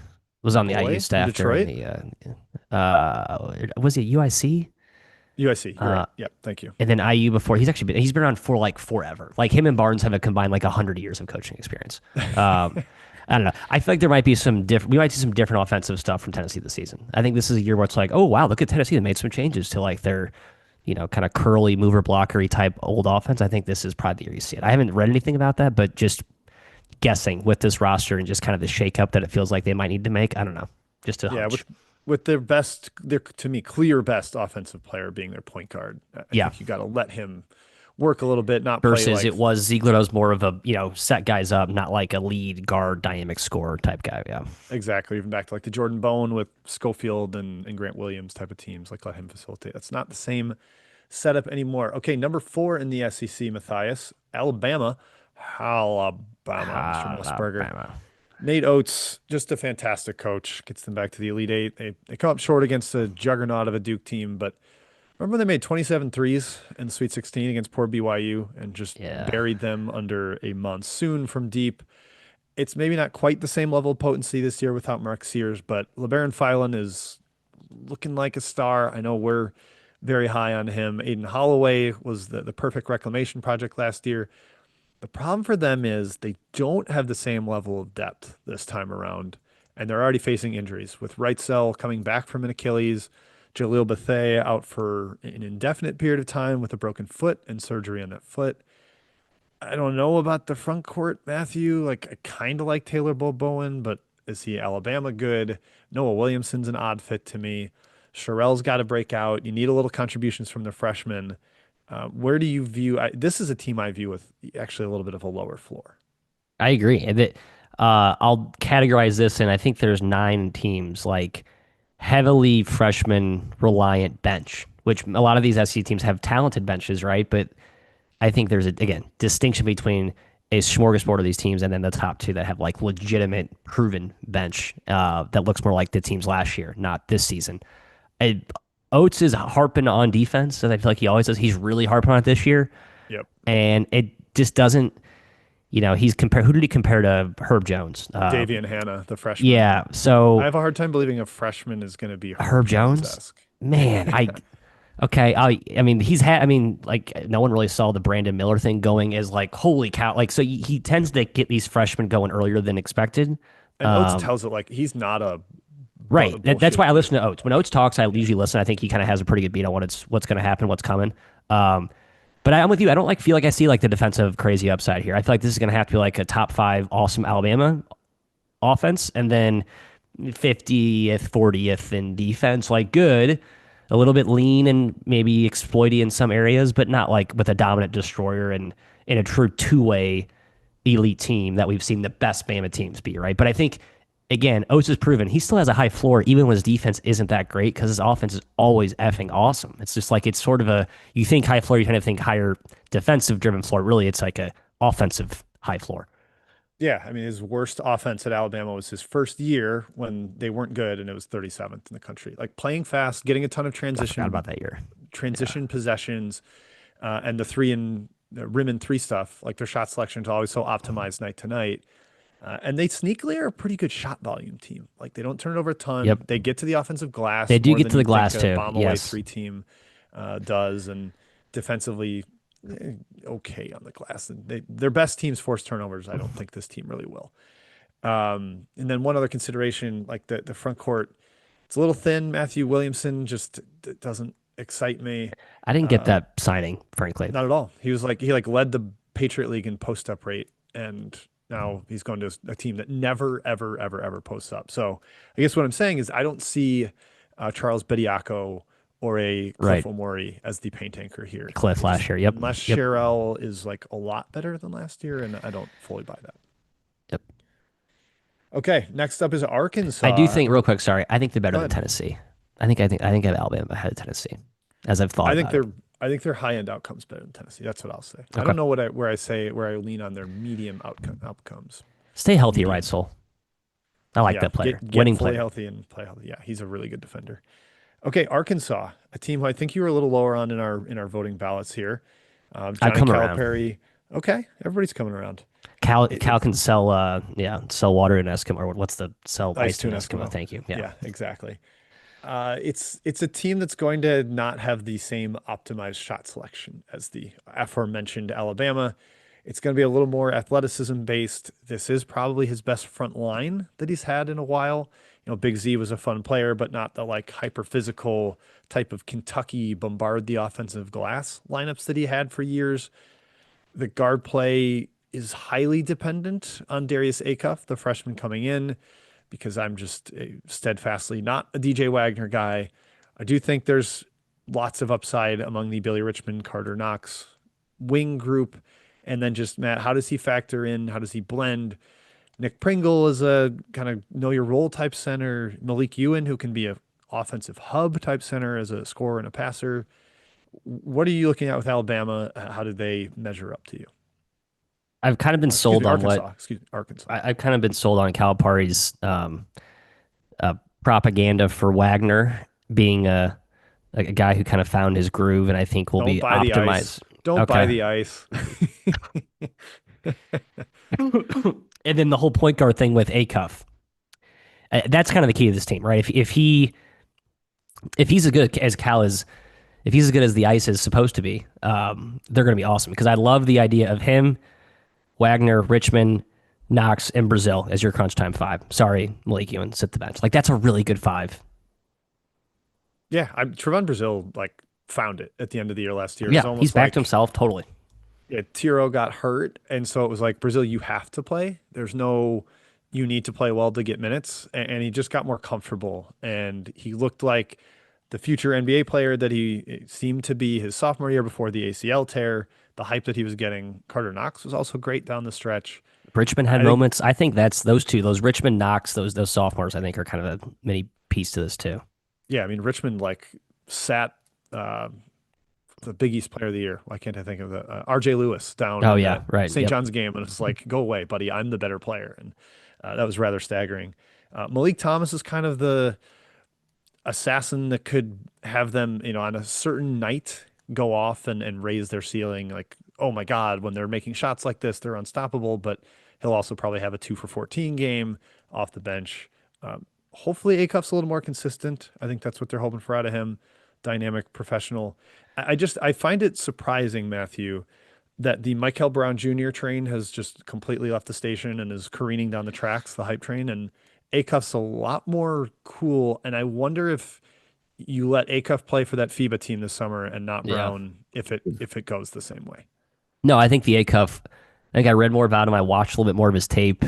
Was on the IU Boy from staff during Detroit, was he at UIC? UIC. You're right. Uh, Yep. Thank you. and then IU before. He's been around for like forever. Like him and Barnes have a combined like 100 years of coaching experience. I don't know. I feel like there might be some different. We might see some different offensive stuff from Tennessee this season. I think this is a year where it's like, oh wow, look at Tennessee. They made some changes to like their, kind of curly mover blockery type old offense. I think this is probably the year you see it. I haven't read anything about that, but just guessing with this roster and just kind of the shakeup that it feels like they might need to make. I don't know. Just a Yeah, hunch. with their to me clear best offensive player being their point guard. I Yeah. think you got to let him work a little bit, not play Versus like it was Ziegler was more of a, set guys up, not like a lead guard dynamic scorer type guy. Yeah. exactly even back to like the Jordan Bone with Schofield and Grant Williams type of teams. Like let him facilitate. That's not the same setup anymore. Okay, number 4 in the SEC, Matthias, Alabama, Mr. Musburger. Alabama. Nate Oates, just a fantastic coach, gets them back to the Elite Eight. They come up short against a juggernaut of a Duke team, but remember they made 27 threes in the Sweet 16 against poor BYU and just Yeah. buried them under a monsoon from deep. It's maybe not quite the same level of potency this year without Mark Sears, but LeBaron Phelan is looking like a star. I know we're very high on him. Aiden Holloway was the perfect reclamation project last year. The problem for them is they don't have the same level of depth this time around, and they're already facing injuries with Wrightsell coming back from an Achilles, Jaleel Bethea out for an indefinite period of time with a broken foot and surgery on that foot. I don't know about the front court, Matthew. Like, I kind of like Taylor Bowen, but is he Alabama good? Noah Williamson's an odd fit to me. Sherrell's got to break out. You need a little contributions from the freshmen. Where do you view? This is a team I view with actually a little bit of a lower floor. I agree. I'll categorize this, and I think there's 9 teams like heavily freshman reliant bench, which a lot of these SC teams have talented benches, right? But I think there's a again distinction between a smorgasbord of these teams and then the top two that have like legitimate proven bench that looks more like the teams last year, not this season. I, Oates is harping on defense, and I feel like he always does. He's really harping on it this year, Yep. and it just doesn't. He's compare. Who did he compare to Herb Jones? Davian Hannah, the freshman. Yeah. I So have a hard time believing a freshman is going to be Herb Jones, Jones-esque. man, okay. I mean, he's had. I mean, like no one really saw the Brandon Miller thing going as like holy cow. Like so, he tends to get these freshmen going earlier than expected. And Oates tells it like he's not a Right. That's why I listen to Oates. When Oates talks, I Yeah. usually listen. I think he kind of has a pretty good beat on what's going to happen, what's coming. But I'm with you. I don't feel like I see like the defensive crazy upside here. I feel like this is going to have to be like a top 5 awesome Alabama offense, and then 50th, 40th in defense, like good, a little bit lean and maybe exploity in some areas, but not like with a dominant destroyer and in a true two-way elite team that we've seen the best Bama teams be, right? But I think again, Oates has proven he still has a high floor, even when his defense isn't that great, because his offense is always effing awesome. It's just like it's sort of you think high floor, you kind of think higher defensive driven floor. Really, it's like a offensive high floor. Yeah, I mean, his worst offense at Alabama was his first year when they weren't good, and it was 37th in the country. Like playing fast, getting a ton of I forgot about that year. transition possessions, and the rim and three stuff. Like their shot selection is always so optimized night to night. And they sneakily are a pretty good shot volume team. Like they don't turn it over a ton. Yep. They get to the offensive glass. They do more get than to the you'd glass think a too. bomb away Yes. 3 team does, and defensively okay on the glass. And their best teams force turnovers. I don't think this team really will. And then one other consideration, like the front court, it's a little thin. Matthew Williamson just doesn't excite me. I didn't get that signing, frankly. Not at all. He led the Patriot League in post up rate, and now he's going to a team that never, ever, ever, ever posts up. So I guess what I'm saying is I don't see Charles Bediako or a Right. Cliff Omori as the paint anchor here. Cliff last year. Yep. Unless Yep. Sherrell is like a lot better than last year, and I don't fully buy that. Yep. Okay, next up is Arkansas. I do think, real quick, sorry, I think they're better Go than ahead. Tennessee. I think I have Alabama ahead of Tennessee, as I've thought I think about it. their high end outcomes better than Tennessee. That's what I'll say. I Okay. don't know where I lean on their medium outcomes. Stay healthy, Medium. right, Soul? I like Yeah, that player. get Winning fully player. healthy and play healthy. Yeah, he's a really good defender. Okay, Arkansas, a team who I think you were a little lower on in our voting ballots here. I Johnny come around. Calipari. Okay, everybody's coming around. Cal can sell water in Eskimo, or what's the sell Ice ice to to an an Eskimo? Eskimo. Thank you. Yeah. Yeah, exactly. It's a team that's going to not have the same optimized shot selection as the aforementioned Alabama. It's going to be a little more athleticism based. This is probably his best front line that he's had in a while. You know, Big Z was a fun player, but not the like hyper physical type of Kentucky bombard the offensive glass lineups that he had for years. The guard play is highly dependent on Darius Acuff, the freshman coming in, because I'm just steadfastly not a DJ Wagner guy. I do think there's lots of upside among the Billy Richmond, Carter Knox wing group. And then just Matt, how does he factor in? How does he blend? Nick Pringle is a kind of know your role type center. Malik Ewan, who can be a offensive hub type center as a scorer and a passer. What are you looking at with Alabama? How did they measure up to you? I've kind of been Excuse sold me, on Arkansas. Excuse me, Arkansas. I've kind of been sold on Calipari's propaganda for Wagner being a guy who kind of found his groove, and I think will Don't be buy the ice. optimized. Don't buy Okay. the ice. And then the whole point guard thing with Acuff. That's kind of the key to this team, right? If he's as good as Cal is, if he's as good as the ice is supposed to be, they're going to be awesome. Because I love the idea of him, Wagner, Richmond, Knox, and Brazil as your crunch time 5. Sorry, Malik Ewan, sit the bench. Like that's a really good 5. Yeah, Trevon Brazil like found it at the end of the year last year. It was Yeah, he's almost back to like himself totally. yeah, Tiro got hurt, and so it was like Brazil, you have to play. There's no you need to play well to get minutes, and he just got more comfortable, and he looked like the future NBA player that he seemed to be his sophomore year before the ACL tear. The hype that he was getting, Carter Knox was also great down the stretch. Richmond had I think, moments. I think that's those two, those Richmond Knox, those sophomores, I think are kind of a mini piece to this too. yeah, I mean Richmond like sat uh, the Big East Player of the Year. Why can't I think of the RJ Lewis down Oh in yeah, that right. St. Yep. John's game, and it's like, go away, buddy. I'm the better player, and that was rather staggering. Malik Thomas is kind of the assassin that could have them, on a certain night go off and raise their ceiling. Like, oh my God, when they're making shots like this, they're unstoppable. But he'll also probably have a 2 for 14 game off the bench. Hopefully, Acuff's a little more consistent. I think that's what they're hoping for out of him. Dynamic professional. I find it surprising, Matthew, that the Michael Brown Jr. train has just completely left the station and is careening down the tracks, the hype train, and Acuff's a lot more cool. And I wonder if you let Acuff play for that FIBA team this summer and not Yeah. Brown if it goes the same way. No, I think the A Cuff. I think I read more about him. I watched a little bit more of his tape.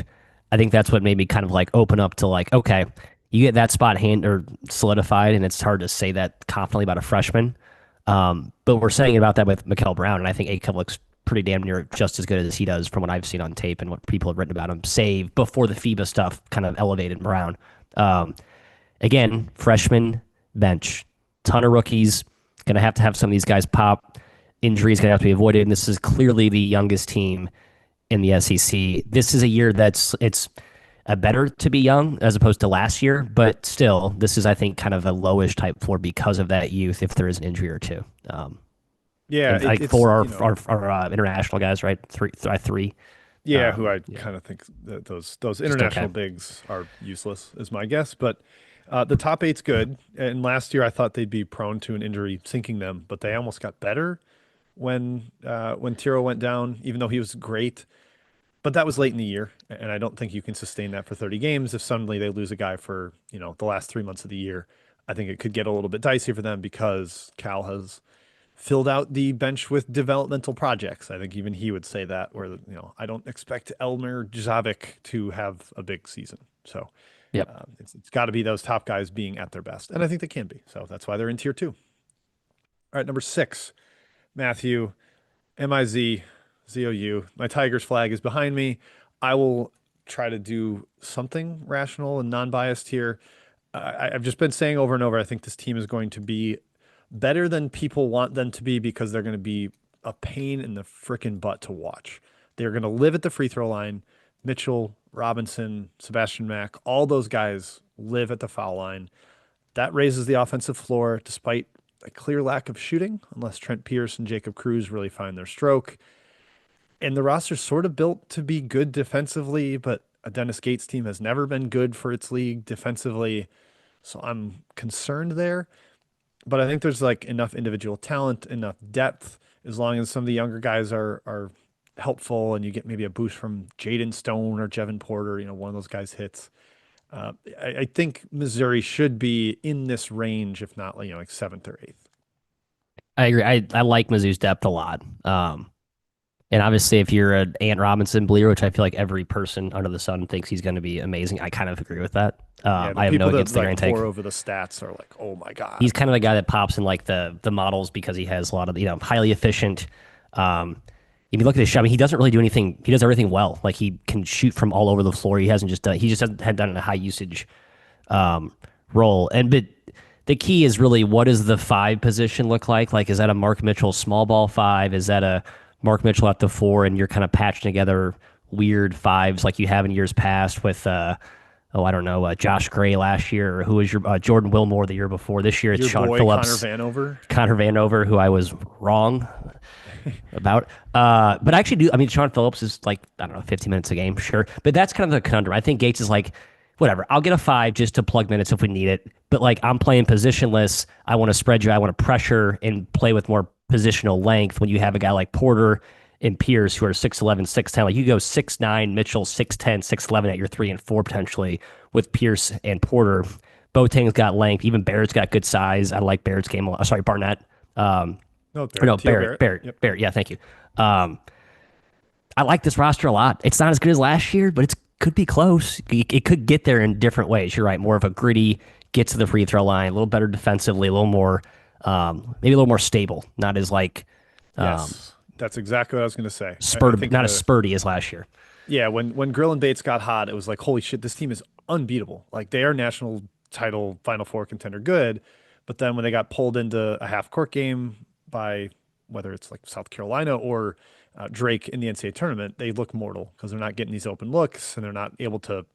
I think that's what made me kind of like open up to like, okay, you get that spot hand or solidified, and it's hard to say that confidently about a freshman. But we're saying about that with Mikel Brown, and I think A Cuff looks pretty damn near just as good as he does from what I've seen on tape and what people have written about him. Save before the FIBA stuff kind of elevated Brown. Um, Again, freshman bench, ton of rookies. Going to have some of these guys pop. Injuries going to have to be avoided. And this is clearly the youngest team in the SEC. This is a year it's a better to be young as opposed to last year, but still, this is I think kind of a lowish type floor because of that youth. If there is an injury or two, Yeah, and like it's for our international guys, right? Three. yeah, who I Yeah, kind of think that those just okay. international bigs are useless, is my guess. But the top eight's good. And last year I thought they'd be prone to an injury sinking them, but they almost got better when Tiro went down, even though he was great. But that was late in the year, and I don't think you can sustain that for 30 games if suddenly they lose a guy for, the last 3 months of the year. I think it could get a little bit dicey for them because Cal has filled out the bench with developmental projects. I think even he would say that, where, I don't expect Elmer Javik to have a big season. So Yep. it's got to be those top guys being at their best. And I think they can be. So that's why they're in tier two. All right, number six, Matthew, MIZZOU. My Tigers flag is behind me. I will try to do something rational and non-biased here. I've just been saying over and over, I think this team is going to be better than people want them to be because they're going to be a pain in the freaking butt to watch. They're going to live at the free throw line. Mitchell, Robinson, Sebastian Mack, all those guys live at the foul line. That raises the offensive floor despite a clear lack of shooting, unless Trent Pierce and Jacob Cruz really find their stroke. And the roster's sort of built to be good defensively, but a Dennis Gates team has never been good for its league defensively. So I'm concerned there. But I think there's like enough individual talent, enough depth, as long as some of the younger guys are helpful and you get maybe a boost from Jaden Stone or Jevin Porter, one of those guys hits. I think Missouri should be in this range, if not, like seventh or eighth. I agree. I like Mizzou's depth a lot. And obviously, if you're an Ant Robinson believer, which I feel like every person under the sun thinks he's going to be amazing, I kind of agree with that. Yeah, the I have no people that against the like Grand take. pour over the stats are like, oh my He's God. kind of the guy that pops in like the models because he has a lot of highly efficient. If you look at his shot, I mean, he doesn't really do anything. He does everything well. Like he can shoot from all over the floor. He hasn't just done. He just hasn't had done a high usage role. But the key is really what does the five position look like? Like, is that a Mark Mitchell small ball five? Is that a Mark Mitchell at the four, and you're kind of patching together weird fives like you have in years past with I don't know, Josh Gray last year, or who was your Jordan Wilmore the year before. This year it's Your Sean boy Connor Phillips, Vanover. Connor Vanover, who I was wrong about. But I actually do. I mean, Sean Phillips is like, I don't know, 15 minutes a game, sure. But that's kind of the conundrum. I think Gates is like, whatever, I'll get a five just to plug minutes if we need it. But like, I'm playing positionless. I want to spread you. I want to pressure and play with more positional length when you have a guy like Porter and Pierce who are 6'11, 6'10. Like you go 6'9, Mitchell 6'10, 6'11 at your 3 and 4 potentially with Pierce and Porter Boateng's got length. Even Barrett's got good size. I like Barrett's game a lot. Sorry, Barnett. No, Or Barrett. no, Teal Barrett. Barrett. Barrett. Yep. Barrett. Yeah, thank you. Um, I like this roster a lot. It's not as good as last year, but it could be close. It could get there in different ways. You're right. More of a gritty, get to the free throw line, a little better defensively, a little more, maybe a little more stable. Not as like Yes. That's exactly what I was going to say. I spurt, think not as spurty as last year. yeah, when Grill and Bates got hot, it was like, holy shit, this team is unbeatable. Like they are national title Final Four contender good, but then when they got pulled into a half court game by whether it's like South Carolina or Drake in the NCAA tournament, they look mortal because they're not getting these open looks and they're not able to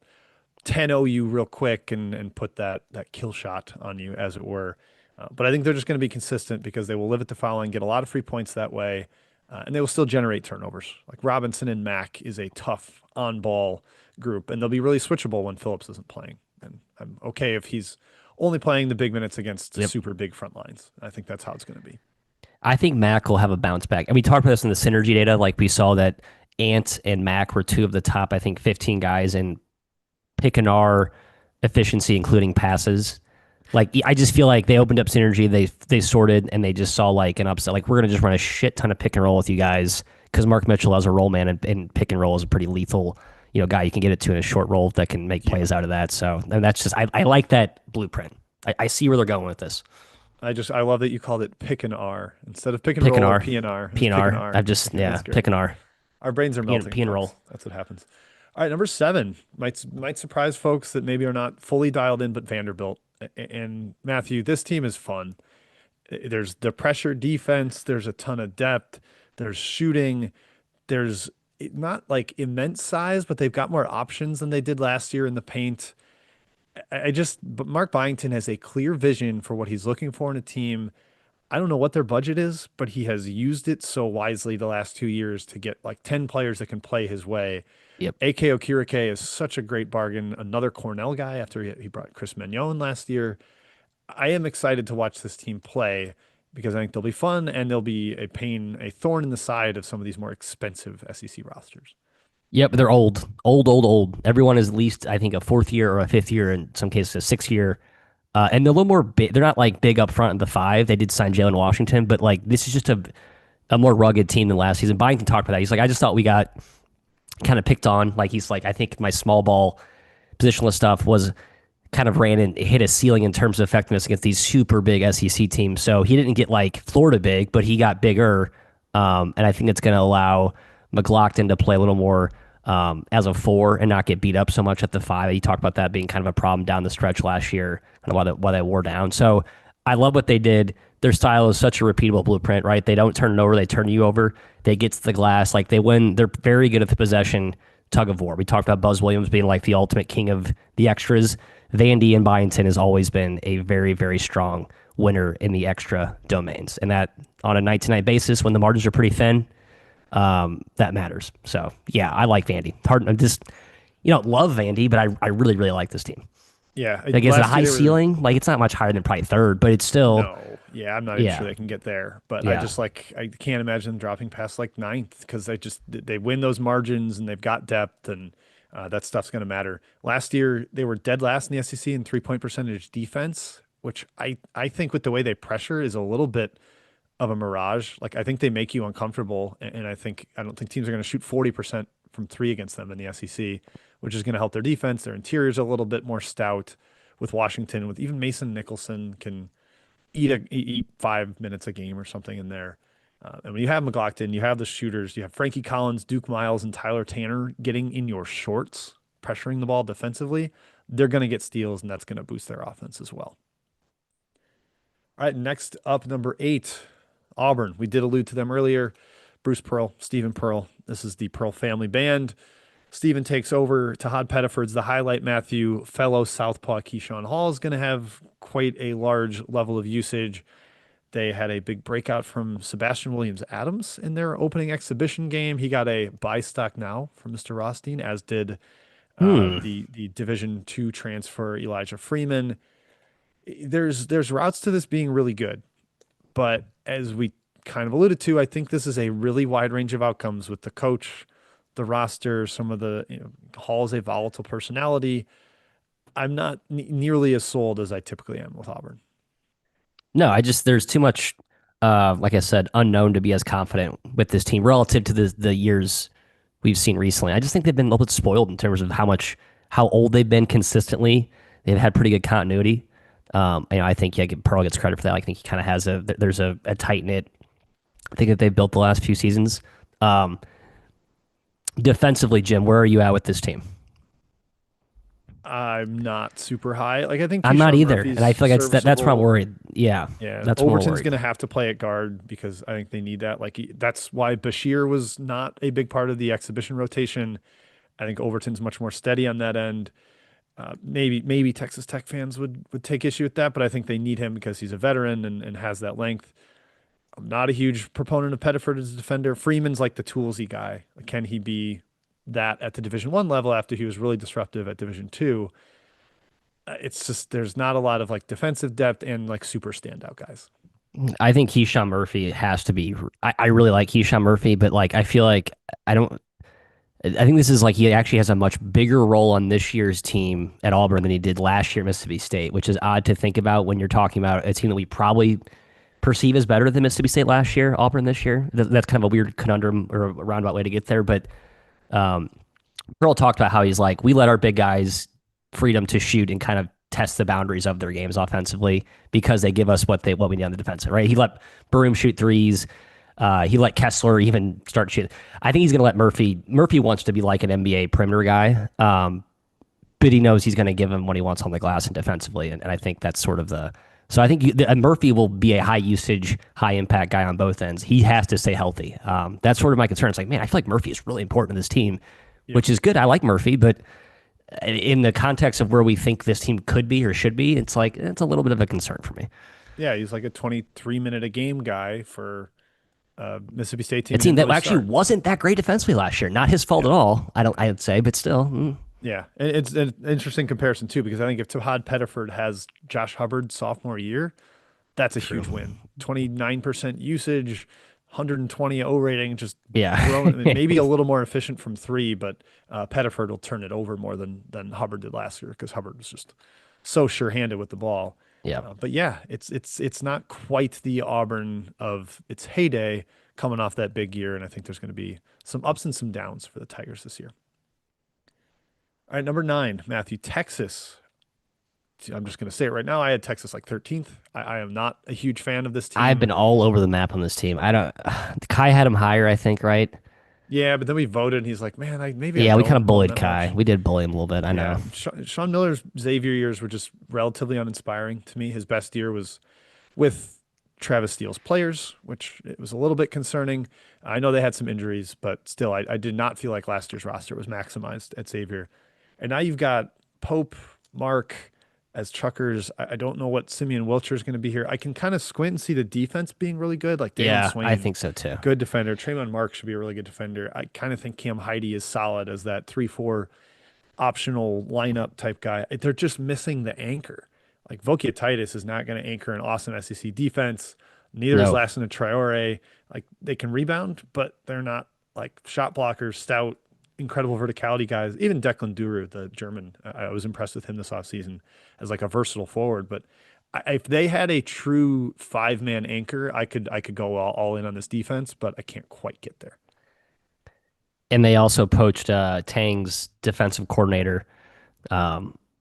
10-0 you real quick and put that kill shot on you, as it were. But I think they're just going to be consistent because they will live at the foul line, get a lot of free points that way, and they will still generate turnovers. Like Robinson and Mack is a tough on ball group, and they'll be really switchable when Phillips isn't playing. And I'm okay if he's only playing the big minutes against Yep. super big front lines. I think that's how it's going to be. I think Mac will have a bounce back. And we talked about this in the synergy data. Like we saw that Ant and Mac were two of the top, I think, 15 guys in pick and R efficiency, including passes. Like I just feel like they opened up synergy, they sorted, and they just saw like an upset. Like we're gonna just run a shit ton of pick and roll with you guys because Mark Mitchell as a roll man and pick and roll is a pretty lethal, guy you can get it to in a short roll that can make plays out of that. So and that's just I like that blueprint. I see where they're going with this. I love that you called it pick and R instead of pick and Pick and roll or R, P and R. P and Pick and R. R. I've just That's great. pick and R, Our brains are melting. P and Folks. roll. That's what happens. All right, number 7 might surprise folks that maybe are not fully dialed in, but Vanderbilt and Matthew. This team is fun. There's the pressure defense. There's a ton of depth. There's shooting. There's not like immense size, but they've got more options than they did last year in the paint. But Mark Byington has a clear vision for what he's looking for in a team. I don't know what their budget is, but he has used it so wisely the last 2 years to get like 10 players that can play his way. Yep. AK Okirike is such a great bargain. Another Cornell guy after he brought Chris Mignon last year. I am excited to watch this team play because I think they'll be fun and they'll be a thorn in the side of some of these more expensive SEC rosters. Yep, they're old, old, old, old. Everyone is at least, I think, a fourth year or a fifth year, in some cases, a sixth year. And they're a little more big. They're not like big up front in the five. They did sign Jalen Washington, but like this is just a more rugged team than last season. Byington talked about that. He's like, I just thought we got kind of picked on. Like he's like, I think my small ball positionless stuff was kind of ran and hit a ceiling in terms of effectiveness against these super big SEC teams. So he didn't get like Florida big, but he got bigger. And I think it's going to allow McLaughlin to play a little more as a 4 and not get beat up so much at the 5. He talked about that being kind of a problem down the stretch last year and why they wore down. So I love what they did. Their style is such a repeatable blueprint, right? They don't turn it over, they turn you over. They get to the glass, like they win. They're very good at the possession tug of war. We talked about Buzz Williams being like the ultimate king of the extras. Vandy and Byington has always been a very, very strong winner in the extra domains. And that on a night-to-night basis, when the margins are pretty thin, that matters. So yeah, I like Vandy. Hard, I'm just love Vandy, but I really, really like this team. Yeah. Like, is it a high ceiling? Like, it's not much higher than probably third, but it's still. No. Yeah, I'm not even sure they can get there. But Yeah. I can't imagine them dropping past like ninth because they win those margins and they've got depth and that stuff's going to matter. Last year, they were dead last in the SEC in 3-point percentage defense, which I think with the way they pressure is a little bit of a mirage. Like, I think they make you uncomfortable. And I don't think teams are going to shoot 40% from 3 against them in the SEC, which is going to help their defense. Their interior's a little bit more stout with Washington, with even Mason Nicholson can eat 5 minutes a game or something in there. And when you have McLaughlin, you have the shooters, you have Frankie Collins, Duke Miles, and Tyler Tanner getting in your shorts, pressuring the ball defensively, they're going to get steals, and that's going to boost their offense as well. All right, next up, number 8, Auburn. We did allude to them earlier. Bruce Pearl, Stephen Pearl. This is the Pearl family band. Stephen takes over. Tahad Pettiford's the highlight. Matthew, fellow Southpaw Keyshawn Hall is going to have quite a large level of usage. They had a big breakout from Sebastian Williams-Adams in their opening exhibition game. He got a buy stock now from Mr. Rothstein, as did the Division II transfer Elijah Freeman. There's routes to this being really good, but as we kind of alluded to, I think this is a really wide range of outcomes with the coach, the roster, some of the Hall's a volatile personality. I'm not nearly as sold as I typically am with Auburn. No, there's too much, like I said, unknown to be as confident with this team relative to the years we've seen recently. I just think they've been a little bit spoiled in terms of how old they've been consistently. They've had pretty good continuity. I think yeah, Pearl gets credit for that. I think he kind of has there's a tight knit thing that they've built the last few seasons. Um, Defensively, Jim, where are you at with this team? I'm not super high. Like I think I'm not Keyshawn either, and I Murphy's feel like that's where I'm serviceable. worried. Yeah, Yeah, that's more Overton's worried. going to have to play at guard because I think they need that. Like that's why Bashir was not a big part of the exhibition rotation. I think Overton's much more steady on that end. Maybe Texas Tech fans would take issue with that, but I think they need him because he's a veteran and has that length. I'm not a huge proponent of Pettiford as a defender. Freeman's like the toolsy guy. Can he be that at the Division 1 level after he was really disruptive at Division 2? It's just there's not a lot of like defensive depth and like super standout guys. I think Keyshawn Murphy has to be. I really like Keyshawn Murphy, but like I feel like I don't. I think this is like he actually has a much bigger role on this year's team at Auburn than he did last year at Mississippi State, which is odd to think about when you're talking about a team that we probably perceive as better than Mississippi State last year, Auburn this year. That's kind of a weird conundrum or a roundabout way to get there. But um, Pearl talked about how he's like, we let our big guys freedom to shoot and kind of test the boundaries of their games offensively because they give us what we need on the defensive, right? He let Broom shoot threes. He let Kessler even start shooting. I think he's going to let Murphy. Murphy wants to be like an NBA perimeter guy, but he knows he's going to give him what he wants on the glass and defensively. And I think that's sort of the. So I think Murphy will be a high usage, high impact guy on both ends. He has to stay healthy. That's sort of my concern. It's like, man, I feel like Murphy is really important to this team, Yep. which is good. I like Murphy, but in the context of where we think this team could be or should be, it's like it's a little bit of a concern for me. Yeah, he's like a 23 minute a game guy for Mississippi State team A he team didn't that really actually start. wasn't that great defensively last year. Not his fault Yeah. at all. I'd say, but still. Yeah. And it's an interesting comparison too, because I think if Tahad Pettiford has Josh Hubbard's sophomore year, that's a True. huge win. 29% usage, 120 O rating, just Yeah. growing, maybe a little more efficient from three, but Pettiford will turn it over more than Hubbard did last year because Hubbard was just so sure-handed with the ball. Yeah. But yeah, it's not quite the Auburn of its heyday coming off that big year, and I think there's going to be some ups and some downs for the Tigers this year. All right, number 9, Matthew, Texas. I'm just going to say it right now. I had Texas like 13th. I am not a huge fan of this I've team. been all over the map on this team. I don't. Kai had him higher, I think, right? Yeah, but then we voted, and he's like, "Man, maybe I Yeah, we kind don't of know him bullied that Kai. much." We did bully him a little bit. I Yeah, know. Sean Miller's Xavier years were just relatively uninspiring to me. His best year was with Travis Steele's players, which it was a little bit concerning. I know they had some injuries, but still, I did not feel like last year's roster was maximized at Xavier. And now you've got Pope, Mark as chuckers. I don't know what Simeon Wilcher is going to be here. I can kind of squint and see the defense being really good. Like Dalen Yeah, I Swain, think so too. good defender. Trayvon Mark should be a really good defender. I kind of think Cam Heidi is solid as that 3-4 optional lineup type guy. They're just missing the anchor. Like Vokia Titus is not going to anchor an awesome SEC defense. Neither is No, Lassen and Traore. Like they can rebound, but they're not like shot blockers, stout, incredible verticality guys. Even Declan Duru, the German, I was impressed with him this offseason as like a versatile forward. But if they had a true 5-man anchor, I could go all in on this defense, but I can't quite get there. and they also poached Tang's defensive coordinator,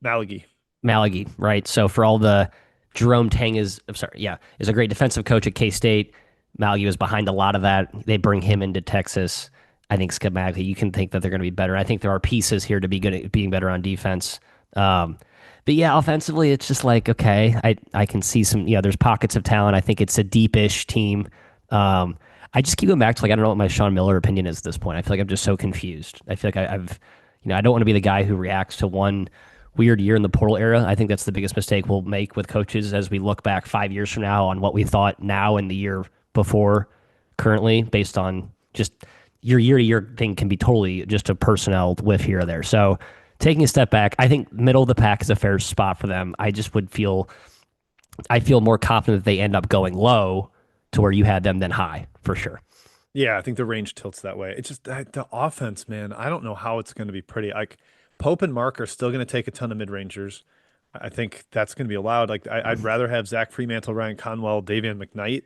Malagi. Malagi, right? So for all the Jerome Tang is, I'm sorry, yeah, is a great defensive coach at K State. Malagi was behind a lot of that. They bring him into Texas. I think schematically, you can think that they're going to be better. I think there are pieces here to be good at being better on defense. Um, but yeah, offensively, it's just like okay, I can see some. Yeah, there's pockets of talent. I think it's a deepish team. I just keep going back to like I don't know what my Sean Miller opinion is at this point. I feel like I'm just so confused. I feel like I've I don't want to be the guy who reacts to one weird year in the portal era. I think that's the biggest mistake we'll make with coaches as we look back 5 years from now on what we thought now and the year before currently based on just your year to year thing can be totally just a personnel whiff here or there. So taking a step back, I think middle of the pack is a fair spot for them. I feel more confident that they end up going low to where you had them than high for sure. Yeah, I think the range tilts that way. It's just the offense, man. I don't know how it's going to be pretty. Like Pope and Mark are still going to take a ton of mid-rangers. I think that's going to be allowed. Like I'd rather have Zach Fremantle, Ryan Conwell, Davian McKnight,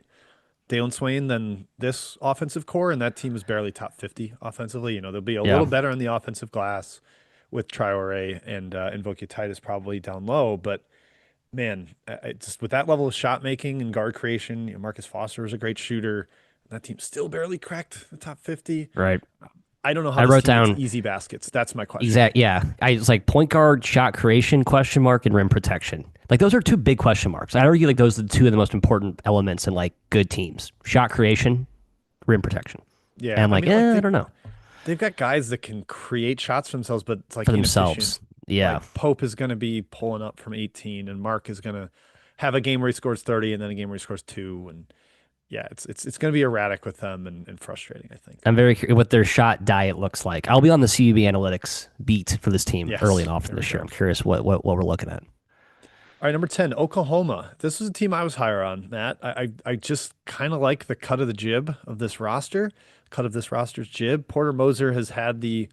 Dalen Swain than this offensive core, and that team is barely top 50 offensively. They'll be a Yeah. little better in the offensive glass with Traore and Titus probably down low, but man, just with that level of shot making and guard creation, Marcus Foster is a great shooter. That team still barely cracked the top 50. Right. I don't know how I this wrote team gets down easy baskets. That's my question. exact. Yeah. I was like point guard, shot creation, question mark, and rim protection. Like those are two big question marks. I argue like those are the two of the most important elements in like good teams: shot creation, rim protection. And Yeah, I'm I like, mean, like I don't know they've got guys that can create shots for themselves, but it's for like inefficient. themselves. Yeah. Like Pope is going to be pulling up from 18, and Mark is going to have a game where he scores 30, and then a game where he scores two, and yeah, it's going to be erratic with them and frustrating, I think. I'm very curious what their shot diet looks like. I'll be on the CUB analytics beat for this team early Yes, and often there we this year. go. I'm curious what we're looking at. All right, number 10, Oklahoma. This was a team I was higher on, Matt. I just kind of like the cut of the jib of this roster, cut of this roster's jib. Porter Moser has had the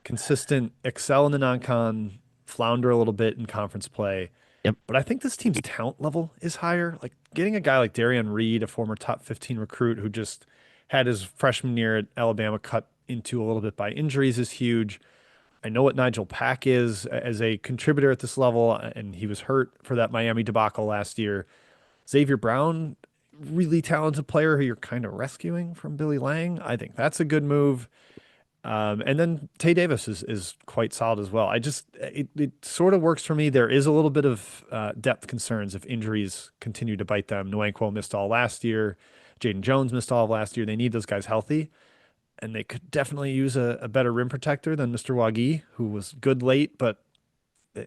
consistent excel in the non-con, flounder a little bit in conference play. Yep. But I think this team's talent level is higher. Like getting a guy like Darian Reed, a former top 15 recruit who just had his freshman year at Alabama cut into a little bit by injuries is huge. I know what Nigel Pack is as a contributor at this level, and he was hurt for that Miami debacle last year. Xavier Brown, really talented player who you're kind of rescuing from Billy Lang. I think that's a good move. And then Tay Davis is quite solid as well. It sort of works for me. There is a little bit of depth concerns if injuries continue to bite them. Nwankwo missed all last year. Jaden Jones missed all of last year. They need those guys healthy, and they could definitely use a better rim protector than Mr. Wagi, who was good late, but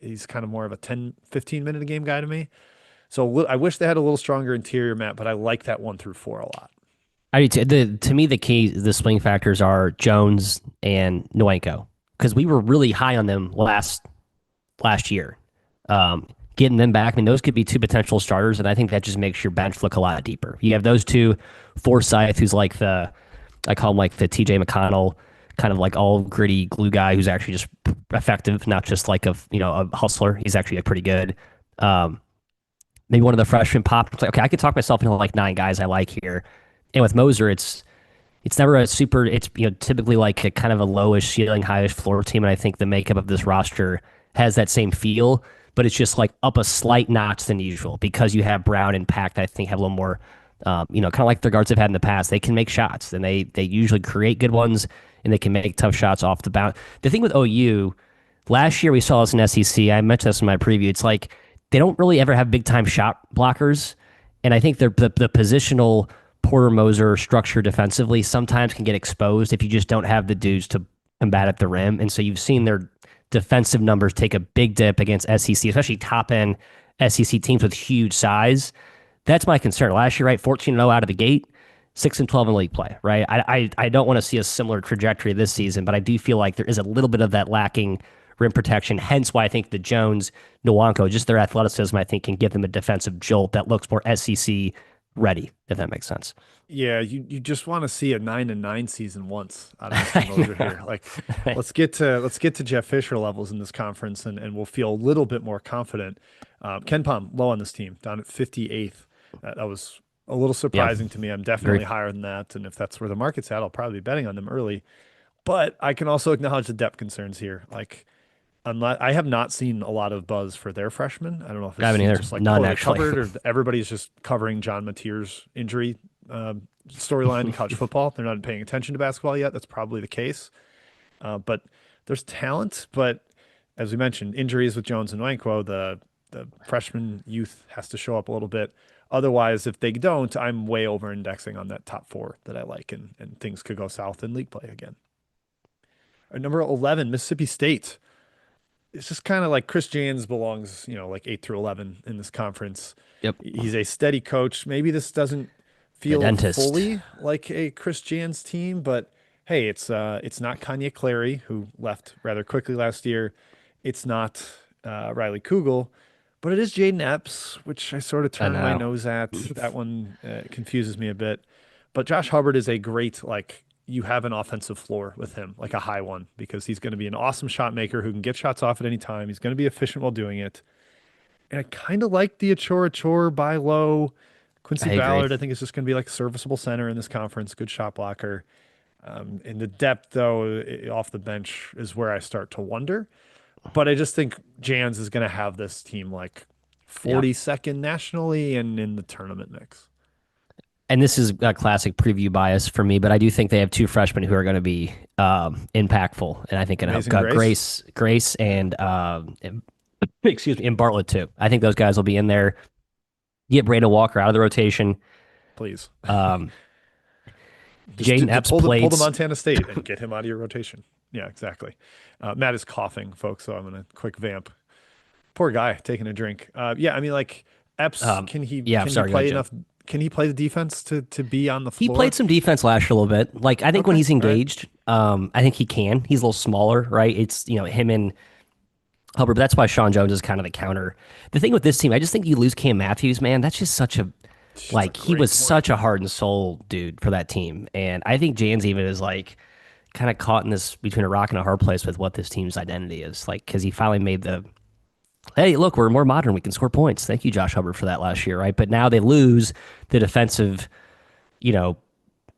he's kind of more of a 10, 15 minute a game guy to me. So I wish they had a little stronger interior, Matt, but I like that 1 through 4 a lot. To me, the key, the swing factors are Jones and Nwankwo because we were really high on them last year. Getting them back, I mean, those could be two potential starters, and I think that just makes your bench look a lot deeper. You have those two, Forsyth, who's like I call him like the TJ McConnell, kind of like all gritty glue guy who's actually just effective, not just like a hustler. He's actually like pretty good. Maybe one of the freshmen popped. It's like, okay, I could talk myself into like 9 guys I like here. And with Moser, it's never a super. It's typically like a kind of a lowish ceiling, highish floor team, and I think the makeup of this roster has that same feel, but it's just like up a slight notch than usual because you have Brown and Pack. I think have a little more, kind of like their guards have had in the past. They can make shots, and they usually create good ones, and they can make tough shots off the bounce. The thing with OU, last year we saw this in SEC. I mentioned this in my preview. It's like they don't really ever have big time shot blockers, and I think the positional Porter Moser structure defensively sometimes can get exposed if you just don't have the dudes to combat at the rim. And so you've seen their defensive numbers take a big dip against SEC, especially top end SEC teams with huge size. That's my concern. Last year, right, 14-0 out of the gate, 6-12 in league play, right? I don't want to see a similar trajectory this season, but I do feel like there is a little bit of that lacking rim protection. Hence why I think the Jones, Nwankwo, just their athleticism, I think can give them a defensive jolt that looks more SEC ready, if that makes sense. Yeah, you just want to see a 9-9 season once out of Mr. Moser here. Like, let's get to Jeff Fisher levels in this conference, and we'll feel a little bit more confident. Ken Pom low on this team, down at 58th. That was a little Yeah, surprising to me. I'm definitely agree. higher than that, and if that's where the market's at, I'll probably be betting on them early. But I can also acknowledge the depth concerns here. Like, I have not seen a lot of buzz for their freshmen. I don't know if I it's haven't either. just like None poorly actually. covered or everybody's just covering John Mateer's injury storyline in college football. They're not paying attention to basketball yet. That's probably the case. But there's talent. But as we mentioned, injuries with Jones and Nwankwo, the freshman youth has to show up a little bit. Otherwise, if they don't, I'm way over indexing on that top 4 that I like, and things could go south in league play again. Number 11, Mississippi State. It's just kind of like Chris Jans belongs, like 8 through 11 in this conference. Yep. He's a steady coach. Maybe this doesn't The feel dentist. fully like a Chris Jans team, but hey, it's not Kanye Clary, who left rather quickly last year. It's not Riley Kugel, but it is Jaden Epps, which I sort of I turn my know. nose at. That one confuses me a bit. But Josh Hubbard is a great like you have an offensive floor with him, like a high one, because he's going to be an awesome shot maker who can get shots off at any time. He's going to be efficient while doing it. And I kind of like the Achor buy low. Quincy I agree. Ballard, I think, is just going to be like a serviceable center in this conference, good shot blocker. In the depth, though, off the bench is where I start to wonder. But I just think Jans is going to have this team like Yeah. 42nd nationally and in the tournament mix. And this is a classic preview bias for me, but I do think they have two freshmen who are going to be impactful, and I think going to help Amazing Grace, Grace, and excuse me, and Bartlett too. I think those guys will be in there. Get Brandon Walker out of the rotation. please. Um, Just Jaden Epps pull the played. Montana State and get him out of your rotation. Yeah, exactly. Matt is coughing, folks, so I'm gonna quick vamp. Poor guy taking a drink. Yeah, I mean, like Epps, Yeah, can he sorry, go ahead, play Jim. enough? Can he play the defense to be on the He played floor? some defense last year a little bit. Like I think when Okay, he's all right. engaged, I think he can. He's a little smaller, right? It's him and Hubbard, but that's why Sean Jones is kind of the counter. The thing with this team, I just think you lose Cam Matthews, man. That's just such a It's a like he great was point. such a heart and soul dude for that team, and I think Jans even is like kind of caught in this between a rock and a hard place with what this team's identity is, like because he finally made the hey, look, we're more modern, we can score points. Thank you, Josh Hubbard, for that last year, right? But now they lose the defensive, you know,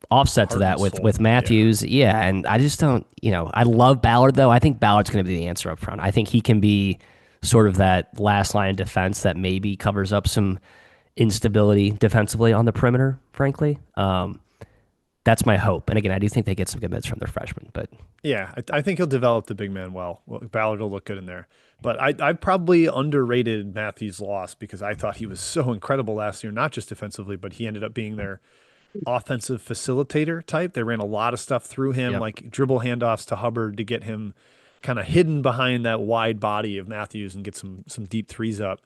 offset to Heart that and with soul. Yeah. Matthews. Yeah, and I just don't, I love Ballard though. I think Ballard's going to be the answer up front. I think he can be sort of that last line of defense that maybe covers up some instability defensively on the perimeter, frankly. That's my hope. And again, I do think they get some good minutes from their freshmen, but Yeah, I think he'll develop the big man well. Ballard will look good in there. But I probably underrated Matthews' loss because I thought he was so incredible last year, not just defensively, but he ended up being their offensive facilitator type. They ran a lot of stuff through him, yep. like dribble handoffs to Hubbard to get him kind of hidden behind that wide body of Matthews and get some deep threes up.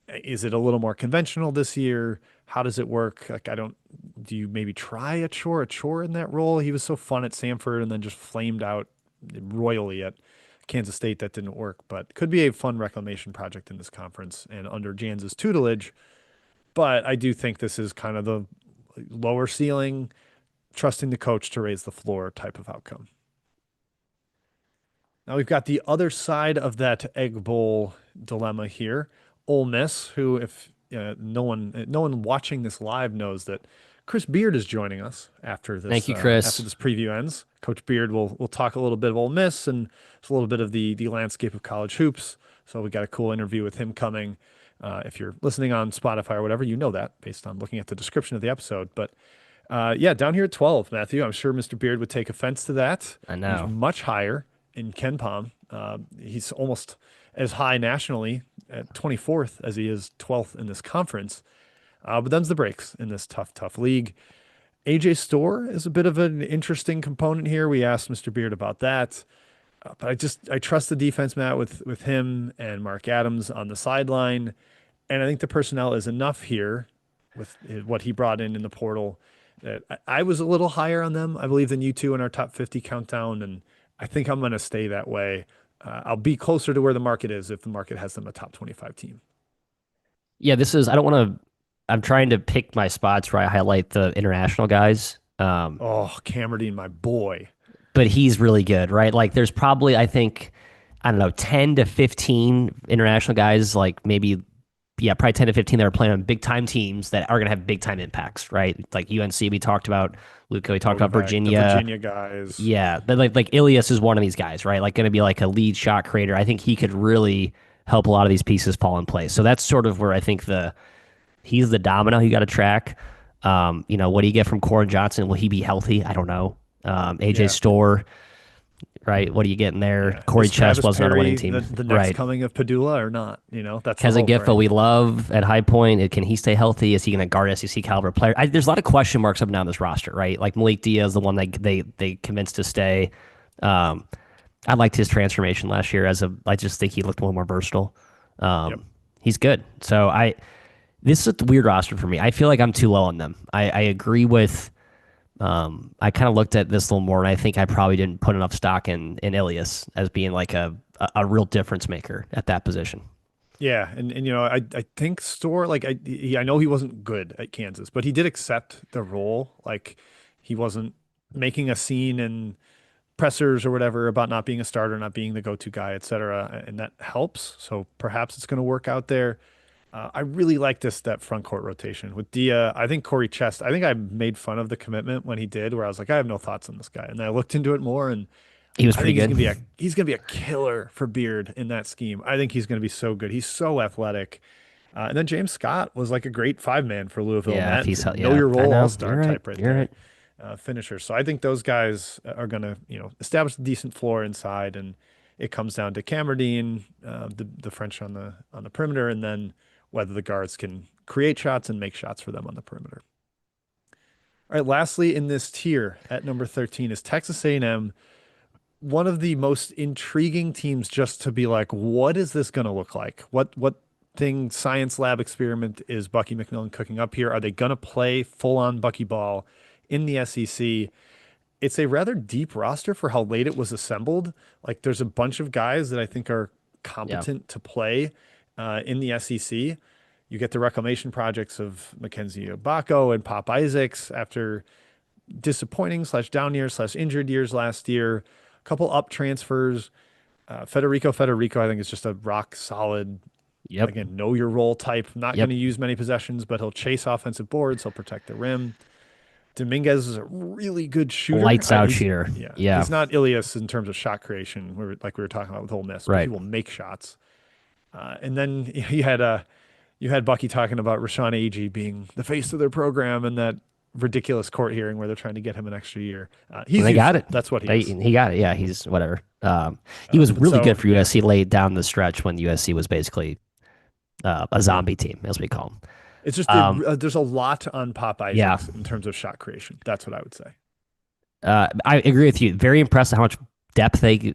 Is it a little more conventional this year? How does it work? Like, I don't, do you maybe try a chore in that role? He was so fun at Samford and then just flamed out royally at Kansas State. That didn't work, but could be a fun reclamation project in this conference and under Jans's tutelage. But I do think this is kind of the lower ceiling, trusting the coach to raise the floor type of outcome. Now we've got the other side of that Egg Bowl dilemma here. Ole Miss, who, if no one watching this live knows that Chris Beard is joining us Thank you, after Chris. this preview ends. Coach Beard will talk a little bit of Ole Miss and just a little bit of the landscape of college hoops. So we got a cool interview with him coming. If you're listening on Spotify or whatever, you know that based on looking at the description of the episode. But yeah, down here at 12, Matthew. I'm sure Mr. Beard would take offense to that. I He's know. much higher in Ken Palm. He's almost as high nationally at 24th as he is 12th in this conference. But them's the breaks in this tough league. AJ Storr is a bit of an interesting component here. We asked Mr. Beard about that. But I trust the defense, Matt, with him and Mark Adams on the sideline. And I think the personnel is enough here with what he brought in the portal that I was a little higher on them, I believe, than you two in our top 50 countdown. And I think I'm going to stay that way. I'll be closer to where the market is if the market has them a top 25 team. Yeah, this is, I don't want to, I'm trying to pick my spots where I highlight the international guys. Oh, Camerdine, my boy. But he's really good, right? Like there's probably, I think, I don't know, 10 to 15 international guys, like maybe, yeah, probably 10 to 15 that are playing on big time teams that are going to have big time impacts, right? Like UNC, we talked about, Luca, we talked about Novak, the Virginia. Virginia guys. Yeah, but like Ilias is one of these guys, right? Like going to be like a lead shot creator. I think he could really help a lot of these pieces fall in place. So that's sort of where I think he's the domino you got to track. What do you get from Corin Johnson? Will he be healthy? I don't know. AJ Yeah. Store, right? What are you getting there? Yeah. Corey Is Chess Travis wasn't on a winning Perry team, the next right? coming of Padula or not? That's the Keza hope, Giffa right? we love at High Point. Can he stay healthy? Is he going to guard SEC caliber player? There's a lot of question marks up and down this roster, right? Like Malik Diaz, the one they convinced to stay. Um, I liked his transformation last year I just think he looked a little more versatile. Yep. He's good. So this is a weird roster for me. I feel like I'm too low on them. I agree with. I kind of looked at this a little more, and I think I probably didn't put enough stock in Ilias as being like a real difference maker at that position. Yeah, and I think Store like I know he wasn't good at Kansas, but he did accept the role. Like he wasn't making a scene and pressers or whatever about not being a starter, not being the go-to guy, et cetera. And that helps. So perhaps it's going to work out there. I really like that front court rotation with Dia. I think Corey Chest. I think I made fun of the commitment when he did, where I was like, I have no thoughts on this guy, and then I looked into it more, and He was I pretty think good. he's gonna be a killer for Beard in that scheme. I think he's gonna be so good. He's so athletic. And then James Scott was like a great five man for Louisville. Yeah, if Matt, he's know yeah, your I role, all know. You're star right. type right You're there, right. finisher. So I think those guys are gonna establish a decent floor inside, and it comes down to Camerdine, the French on the perimeter, and then whether the guards can create shots and make shots for them on the perimeter. All right. Lastly, in this tier at number 13 is Texas A&M, one of the most intriguing teams just to be like, what is this going to look like? What thing science lab experiment is Bucky McMillan cooking up here? Are they going to play full on Bucky ball in the SEC? It's a rather deep roster for how late it was assembled. Like there's a bunch of guys that I think are Yeah. competent to play in the SEC. You get the reclamation projects of Mackenzie Obako and Pop Isaacs after disappointing slash down years slash injured years last year. A couple up transfers. Federico, I think is just a rock solid, Yep. again, know your role type. Not going Yep. to use many possessions, but he'll chase offensive boards. He'll protect the rim. Dominguez is a really good shooter. Lights out He's shooter. yeah, Yeah. he's not Ilias in terms of shot creation, like we were talking about with Ole Miss, but he Right. will make shots. And then you had Bucky talking about Rashawn Agee being the face of their program and that ridiculous court hearing where they're trying to get him an extra year. And He's they got useful. it. That's what he They is. he got it. Yeah, he's whatever. He was But really good so for yeah, USC late down the stretch when USC was basically a yeah. zombie team, as we call them. It's just there's a lot on Pop Yeah, Isaacs in terms of shot creation. That's what I would say. I agree with you. Very impressed at how much depth they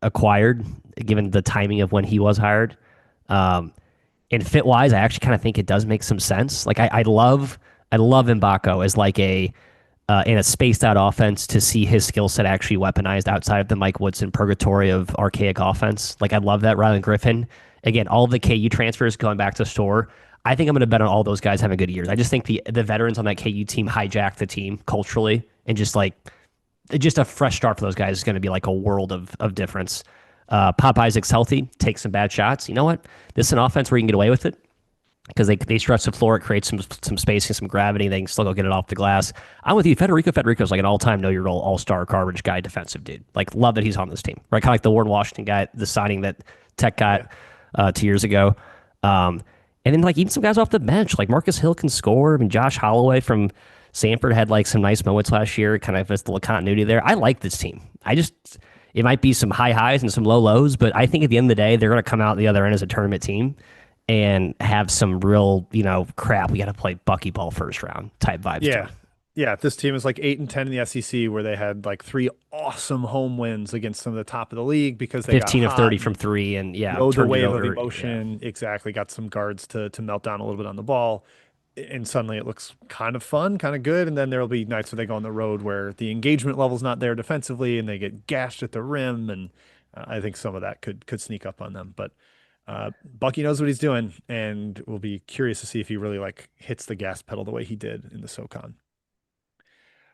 acquired, given the timing of when he was hired. Um, and fit wise, I actually kind of think it does make some sense. Like I love Mbako as like a in a spaced out offense to see his skill set actually weaponized outside of the Mike Woodson purgatory of archaic offense. Like I love that Rylan Griffin. Again, all the KU transfers going back to store. I think I'm going to bet on all those guys having good years. I just think the veterans on that KU team hijacked the team culturally and just a fresh start for those guys is going to be like a world of difference. Pop Isaac's healthy, take some bad shots. You know what? This is an offense where you can get away with it because they stretch the floor. It creates some spacing, some gravity. They can still go get it off the glass. I'm with you. Federico's like an all-time know-your-role, all-star garbage guy, defensive dude. Like, love that he's on this team. Right? Kind of like the Warren Washington guy, the signing that Tech Yeah. got 2 years ago. And then, like, even some guys off the bench, like Marcus Hill can score. I mean, Josh Holloway from Sanford had, like, some nice moments last year, kind of just a little continuity there. I like this team. It might be some high highs and some low lows, but I think at the end of the day, they're going to come out the other end as a tournament team and have some real, crap. We got to play Bucky ball first round type vibes to Yeah. them. Yeah. This team is like 8-10 in the SEC where they had like three awesome home wins against some of the top of the league because they got 15 of hot 30 from and three, and yeah, rode the turned it wave of over. Yeah, emotion. Exactly. Got some guards to melt down a little bit on the ball. And suddenly it looks kind of fun, kind of good. And then there'll be nights where they go on the road where the engagement level's not there defensively and they get gashed at the rim. And I think some of that could sneak up on them. But Bucky knows what he's doing, and we'll be curious to see if he really like hits the gas pedal the way he did in the SoCon.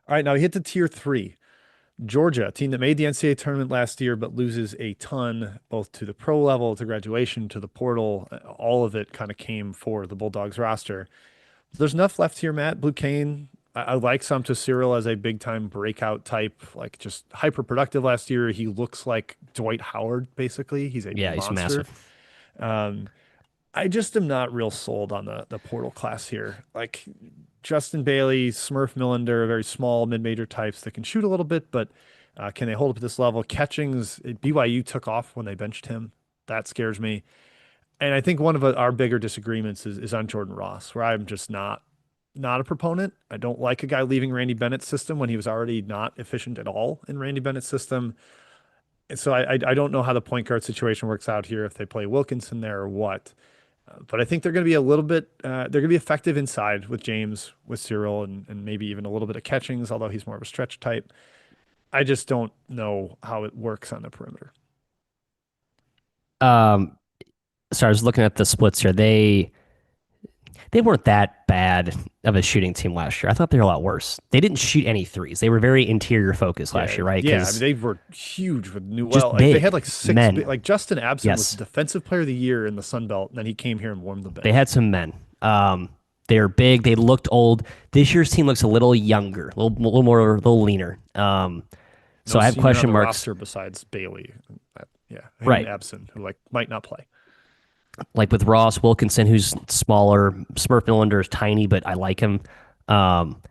All right, now we hit to tier three. Georgia, a team that made the NCAA tournament last year, but loses a ton, both to the pro level, to graduation, to the portal. All of it kind of came for the Bulldogs roster. There's enough left here, Matt. Blue Cane, I like Samto Cyril as a big time breakout type, like just hyper productive last year. He looks like Dwight Howard, basically. He's a yeah, he's monster. massive. Um, I just am not real sold on the portal class here. Like Justin Bailey, Smurf Millender, are very small mid-major types that can shoot a little bit, but can they hold up at this level? Catchings, BYU took off when they benched him. That scares me. And I think one of our bigger disagreements is on Jordan Ross, where I'm just not a proponent. I don't like a guy leaving Randy Bennett's system when he was already not efficient at all in Randy Bennett's system. And so I don't know how the point guard situation works out here if they play Wilkinson there or what. But I think they're going to be a little bit, they're going to be effective inside with James, with Cyril, and maybe even a little bit of Catchings, although he's more of a stretch type. I just don't know how it works on the perimeter. Um, so I was looking at the splits here. They they weren't that bad of a shooting team last year. I thought they were a lot worse. They didn't shoot any threes. They were very interior focused last Yeah, year, right? yeah. I mean, Because they were huge with Newell. just Like they had big like six. men. Like Justin Abson was Yes, Defensive Player of the Year in the Sun Belt, and then he came here and warmed the they bench. had some men. They're big. They looked old. This year's team looks a little younger, a little more, a little leaner. No So I have senior on question the marks. roster besides Bailey. Yeah, him and Right. Abson, who like might not play. Like with Ross Wilkinson, who's smaller. Smurf Millender is tiny, but I like him. Um,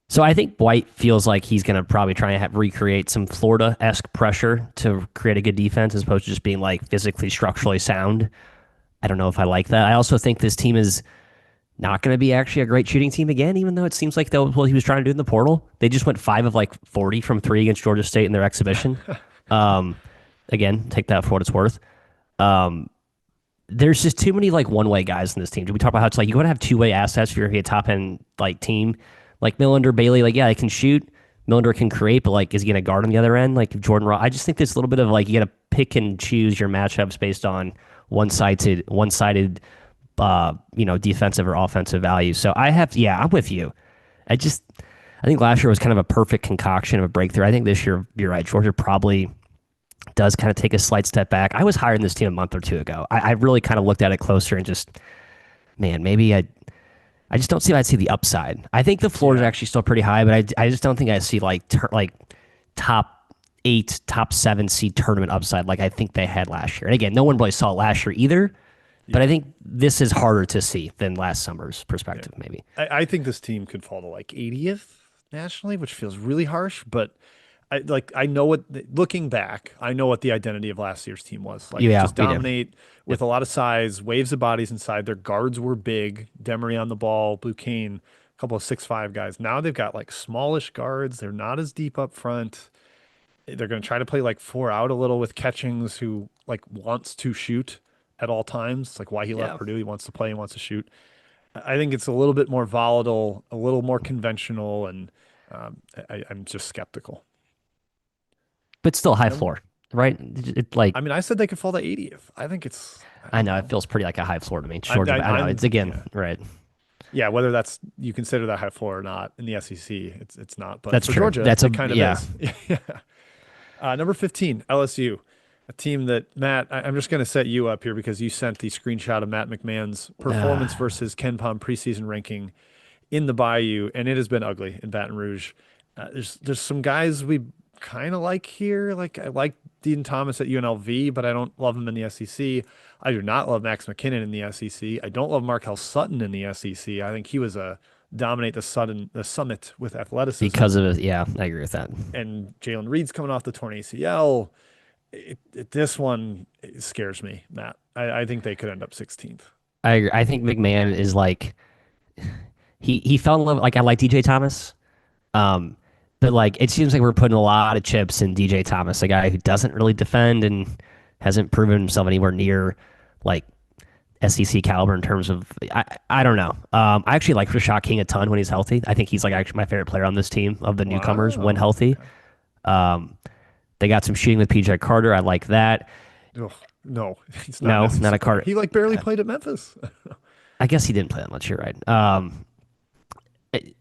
so I think White feels like he's going to probably try and recreate some Florida-esque pressure to create a good defense as opposed to just being like physically, structurally sound. I don't know if I like that. I also think this team is not going to be actually a great shooting team again, even though it seems like that was what he was trying to do in the portal. They just went 5 of like 40 from 3 against Georgia State in their exhibition. Um, Again, take that for what it's worth. Um, there's just too many like one way guys in this team. Did we talk about how it's like you got to have two-way assets for your top end like team? Like Millender, Bailey, like yeah, they can shoot. Millender can create, but like is he gonna guard on the other end? Like Jordan Ross, I just think there's a little bit of like you gotta pick and choose your matchups based on one sided defensive or offensive value. So yeah, I'm with you. I think last year was kind of a perfect concoction of a breakthrough. I think this year, you're right, Georgia probably does kind of take a slight step back. I was higher in this team a month or two ago. I really kind of looked at it closer and just, man, maybe I just don't see if I see the upside. I think the floor is Yeah, actually still pretty high, but I just don't think I see like top 8, top 7 seed tournament upside like I think they had last year. And again, no one really saw it last year either, but I yeah, think this is harder to see than last summer's yeah. perspective, maybe. I think this team could fall to like 80th nationally, which feels really harsh, but I know what looking back, I know what the identity of last year's team was. Like Yeah, just we do. dominate Yep. with a lot of size, waves of bodies inside. Their guards were big. Demery on the ball, Blue Kane, a couple of 6'5" guys. Now they've got like smallish guards. They're not as deep up front. They're going to try to play like 4 out a little with Catchings, who like wants to shoot at all times. Like why he left Yeah. Purdue, he wants to play, he wants to shoot. I think it's a little bit more volatile, a little more conventional, and I'm just skeptical. But still high Number, floor, right? Like I mean, I said they could fall to 80th. I think I I don't know it know. feels pretty like a high floor to me. Georgia, I know it's I'm again yeah, right. yeah. Whether that's you consider that high floor or not in the SEC, it's not. But That's for true. Georgia, That's a it kind of yeah. is. Yeah. Number 15, LSU, a team that Matt. I'm just going to set you up here because you sent the screenshot of Matt McMahon's performance versus Ken Pom preseason ranking in the Bayou, and it has been ugly in Baton Rouge. There's some guys we kind of like here. Like I like Dean Thomas at UNLV, but I don't love him in the SEC. I do not love Max McKinnon in the SEC. I don't love Markel Sutton in the SEC. I think he was a dominate the summit with athleticism. Because of it, yeah, I agree with that. And Jalen Reed's coming off the torn ACL. This one scares me, Matt. I think they could end up 16th. I agree. I think McMahon is like he fell in love. Like I like DJ Thomas, um, but like it seems like we're putting a lot of chips in DJ Thomas, a guy who doesn't really defend and hasn't proven himself anywhere near like SEC caliber in terms of I don't know. I actually like Rashad King a ton when he's healthy. I think he's like actually my favorite player on this team of the newcomers when Wow. healthy. Okay. Um, they got some shooting with PJ Carter. I like that. Ugh, no, he's not No, not a necessary. Carter. He like barely played at Memphis. I guess he didn't play that much. You're right.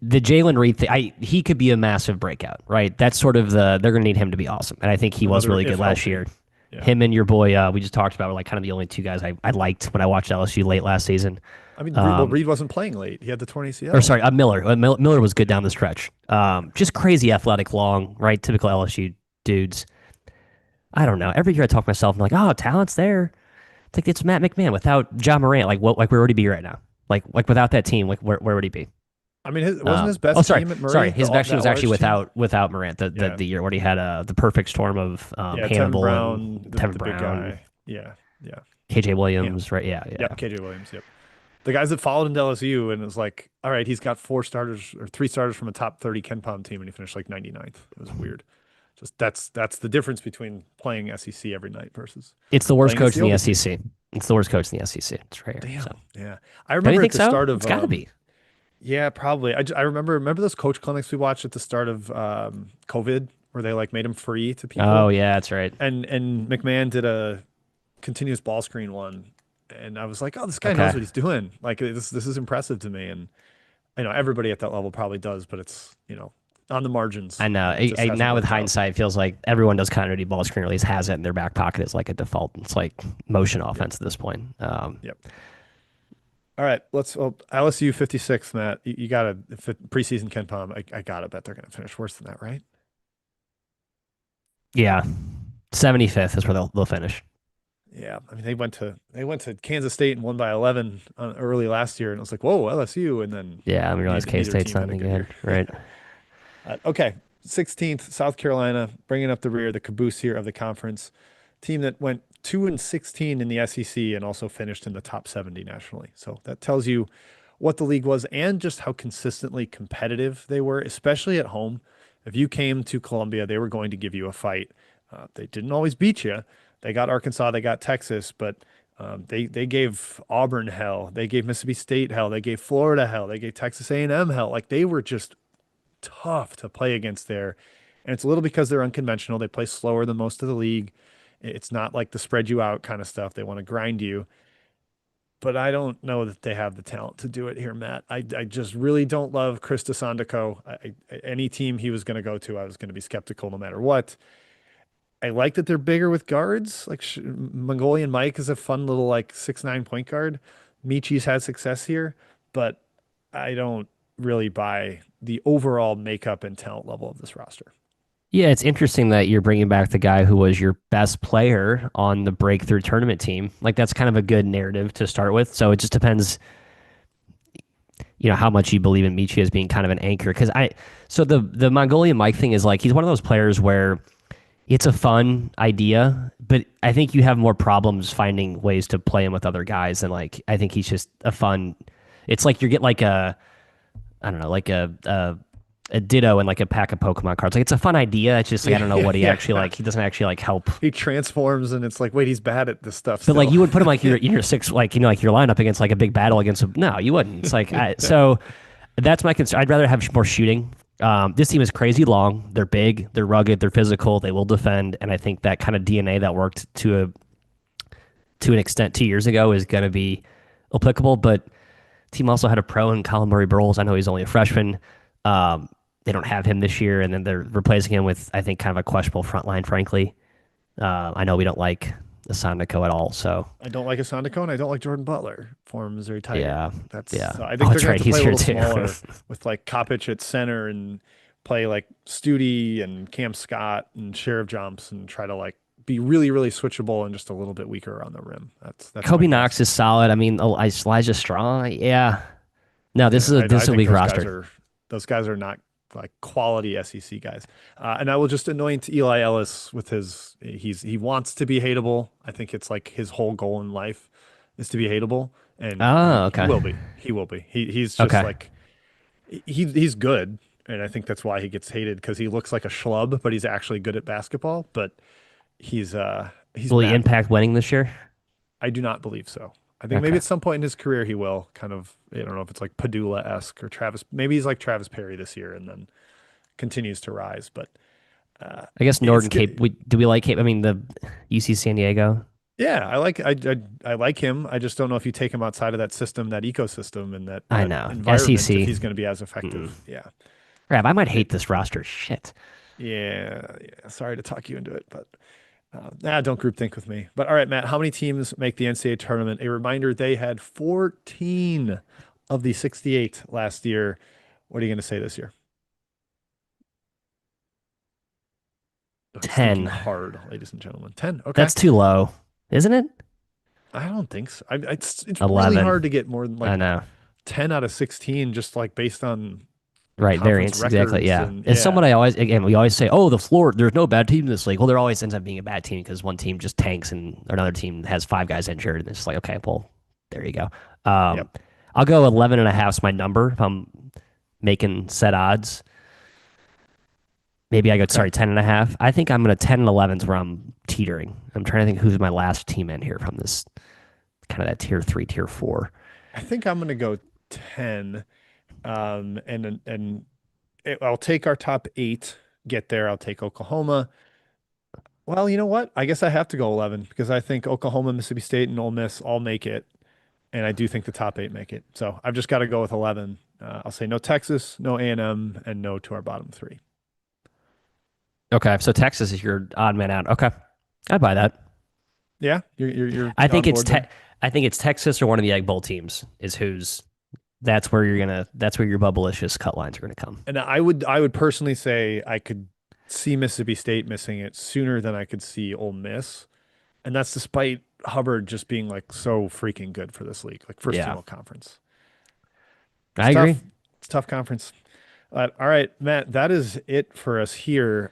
The Jalen Reed thing, he could be a massive breakout, right? That's sort of they're going to need him to be awesome, and I think he was Another really good if last healthy. year. Yeah. Him and your boy, we just talked about, were like kind of the only two guys I liked when I watched LSU late last season. I mean, Um, Reed wasn't playing late. He had the torn or ACL. sorry, Miller. Miller was good down the stretch. Just crazy athletic, long, right? Typical LSU dudes. I don't know. Every year I talk to myself, I'm like, oh, talent's there. It's like it's Matt McMahon without John Morant. Like what? Like where would he be right now? Like without that team, like where would he be? I mean, wasn't his Oh, best sorry, team at Murray sorry. His best that was actually orange team? without Morant. Yeah, The year when he had the perfect storm of yeah. Tevin Hannibal Brown, and the Tevin big Brown, guy. Yeah, yeah. KJ Ham. Williams, right? Yeah, yeah. Yep. KJ Williams. Yep. The guys that followed him to LSU, and it was like, all right, he's got 4 starters or 3 starters from a top 30 Ken Pom team, and he finished like 99th. It was weird. Just that's the difference between playing SEC every night versus It's the worst playing against coach the in the old team. SEC. It's the worst coach in the SEC. It's right here. So, Damn. Yeah. I don't you remember at think the so? start of It's got to be. yeah, probably. I remember those coach clinics we watched at the start of COVID where they like made them free to Oh people. yeah, that's right. And McMahon did a continuous ball screen one and I was like, oh, this guy knows Okay. what he's doing. Like this is impressive to me. And everybody at that level probably does, but it's on the margins, I know. and it just hasn't Now with worked out. hindsight, it feels like everyone does continuity ball screen, or at least has it in their back pocket as like a default. It's like motion Yep. offense at this point. Yep. All right, LSU 56, Matt. You got to preseason Ken Palm. I gotta bet they're gonna finish worse than that, right? Yeah, 75th is where they'll finish. Yeah, I mean they went to Kansas State and won by 11 early last year, and it was like, whoa, LSU, and then Yeah, I realize K neither State's team not had a any good good, year. right? Okay, 16th, South Carolina, bringing up the rear, the caboose here of the conference. Team that went 2-16 in the SEC and also finished in the top 70 nationally. So that tells you what the league was and just how consistently competitive they were, especially at home. If you came to Columbia, they were going to give you a fight. They didn't always beat you. They got Arkansas, they got Texas, but they gave Auburn hell. They gave Mississippi State hell. They gave Florida hell. They gave Texas A&M hell. Like they were just tough to play against there. And it's a little because they're unconventional. They play slower than most of the league. It's not like the spread you out kind of stuff. They want to grind you. But I don't know that they have the talent to do it here, Matt. I just really don't love Chris DeSandico. Any team he was going to go to, I was going to be skeptical no matter what. I like that they're bigger with guards. Like Mongolian Mike is a fun little like 6'9" point guard. Michi's had success here, but I don't really buy the overall makeup and talent level of this roster. Yeah, it's interesting that you're bringing back the guy who was your best player on the breakthrough tournament team. Like that's kind of a good narrative to start with. So it just depends, how much you believe in Michi as being kind of an anchor. So the Mongolian Mike thing is like he's one of those players where it's a fun idea, but I think you have more problems finding ways to play him with other guys. And like I think he's just a fun. It's like you get like I don't know, like a Ditto and like a pack of Pokemon cards. Like it's a fun idea. It's just like I don't know Yeah, what he actually yeah. like. He doesn't actually like help. He transforms and it's like, wait, he's bad at this stuff But like still. you would put him like your six like like your lineup against like a big battle against a no, you wouldn't. It's like so that's my concern. I'd rather have more shooting. This team is crazy long. They're big. They're rugged. They're physical. They will defend. And I think that kind of DNA that worked to an extent 2 years ago is going to be applicable. But team also had a pro in Colin Murray Burles. I know he's only a freshman. They don't have him this year, and then they're replacing him with I think kind of a questionable front line. Frankly, I know we don't like Asandiko at all. So I don't like Asandiko and I don't like Jordan Butler. Form is very tight. yeah, That's yeah. so I Oh, think they're that's gonna have right. to He's play a here little too. smaller with like Kopich at center and play like Studi and Cam Scott and Sheriff Jumps and try to like be really, really switchable and just a little bit weaker on the rim. That's my Kobe guess. Knox is solid. I mean, Elijah Straw. Yeah. No, this Yeah, is a I think weak roster. those guys are not like quality SEC guys. And I will just anoint Eli Ellis with he wants to be hateable. I think it's like his whole goal in life is to be hateable, and Oh, he okay. will be. He will be. He's just Okay. like he's good, and I think that's why he gets hated because he looks like a schlub, but he's actually good at basketball. But he's Will he mad. impact winning this year? I do not believe so. I think maybe Okay. at some point in his career he will kind of, I don't know if it's like Padula-esque or Travis. Maybe he's like Travis Perry this year and then continues to rise. But I guess it's Norton good. Cape. Do we like Cape? I mean, the UC San Diego. Yeah, I like him. I just don't know if you take him outside of that system, that ecosystem, and I that know. environment, if SEC. he's going to be as Mm-mm. effective. Yeah. Crap, I might It, hate this roster. Shit. yeah. Sorry to talk you into it, but don't group think with me. But all right, Matt, how many teams make the NCAA tournament? A reminder, they had 14 of the 68 last year. What are you going to say this year? Oh, he's thinking 10. hard, ladies and gentlemen. 10. Okay. That's too low, isn't it? I don't think so. It's really hard 11. to get more than I like know. 10 out of 16 just like based on Right, conference variance. Exactly. records Yeah. and It's someone yeah. I always, again, we always say, oh, the floor, there's no bad team in this league. Well, there always ends up being a bad team because one team just tanks and another team has five guys injured. And it's just like, okay, well, there you go. Yep. I'll go 11 and a half is my number if I'm making set odds. Maybe I go, Okay. sorry, 10 and a half. I think I'm going to 10 and 11 is where I'm teetering. I'm trying to think who's my last team in here from this kind of that tier three, tier four. I think I'm going to go 10. I'll take our top 8, get there. I'll take Oklahoma. Well, you know what? I guess I have to go 11 because I think Oklahoma, Mississippi State, and Ole Miss all make it, and I do think the top eight make it. So I've just got to go with 11. I'll say no Texas, no A&M, and no to our bottom three. Okay, so Texas is your odd man out. Okay, I buy that. Yeah, you're I on think it's board there. I think it's Texas or one of the Egg Bowl teams is who's that's where your bubblicious cut lines are gonna come. And I would personally say I could see Mississippi State missing it sooner than I could see Ole Miss. And that's despite Hubbard just being like so freaking good for this league, like first team Yeah, all conference. It's I agree. tough. It's a tough conference. All right, Matt, that is it for us here.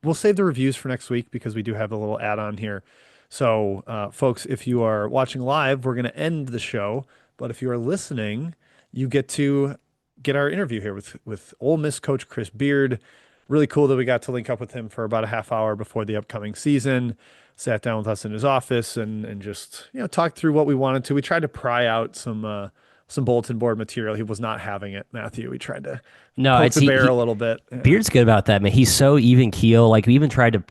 We'll save the reviews for next week because we do have a little add-on here. So, folks, if you are watching live, we're going to end the show. But if you are listening, you get to get our interview here with Ole Miss coach Chris Beard. Really cool that we got to link up with him for about a half hour before the upcoming season. Sat down with us in his office and just talked through what we wanted to. We tried to pry out some bulletin board material. He was not having it, Matthew. We tried to No, poke it's the bear a little bit. Yeah. Beard's good about that, man. He's so even keel. Like we even tried to,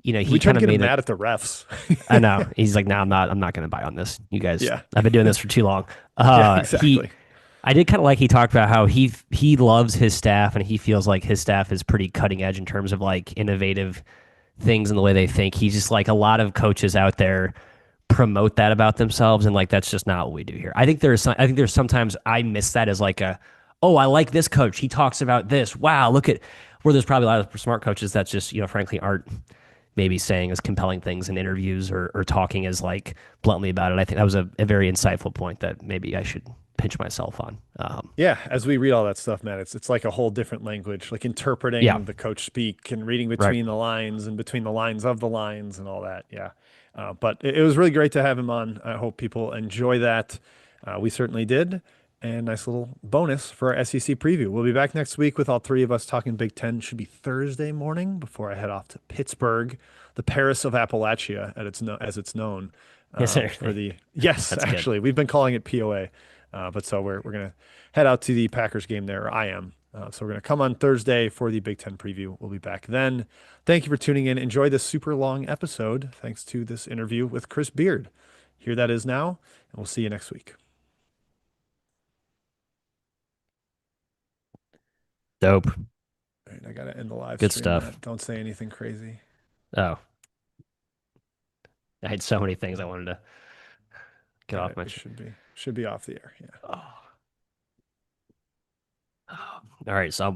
We he tried kind to of get him made it. mad at the refs. I know. He's like, no, I'm not going to buy on this. You guys, Yeah. I've been doing this for too long. Yeah, He, exactly. I did kind of like he talked about how he loves his staff and he feels like his staff is pretty cutting edge in terms of like innovative things and the way they think. He's just like a lot of coaches out there promote that about themselves and like that's just not what we do here. I think there's sometimes I miss that as like a oh, I like this coach. He talks about this. Wow, look at where there's probably a lot of smart coaches that just, frankly aren't maybe saying as compelling things in interviews or talking as like bluntly about it. I think that was a very insightful point that maybe I should pinch myself on. Yeah, as we read all that stuff, man, it's like a whole different language, like Yeah, interpreting the coach speak and reading right. between the lines and between the lines of the lines and all that. Yeah. But it was really great to have him on. I hope people enjoy that. We certainly did. And nice little bonus for our SEC preview. We'll be back next week with all three of us talking Big Ten. Should be Thursday morning before I head off to Pittsburgh, the Paris of Appalachia, as it's known. Yes, sir. For the yes, That's good. actually, we've been calling it POA. But so we're gonna head out to the Packers game there. Or I am. So we're gonna come on Thursday for the Big Ten preview. We'll be back then. Thank you for tuning in. Enjoy this super long episode. Thanks to this interview with Chris Beard. Here that is now, and we'll see you next week. Dope. All right, I gotta end the live Good stream, stuff. Matt. Don't say anything crazy. Oh, I had so many things I wanted to get All off right, my we should be off the air. Yeah. Oh. All right, so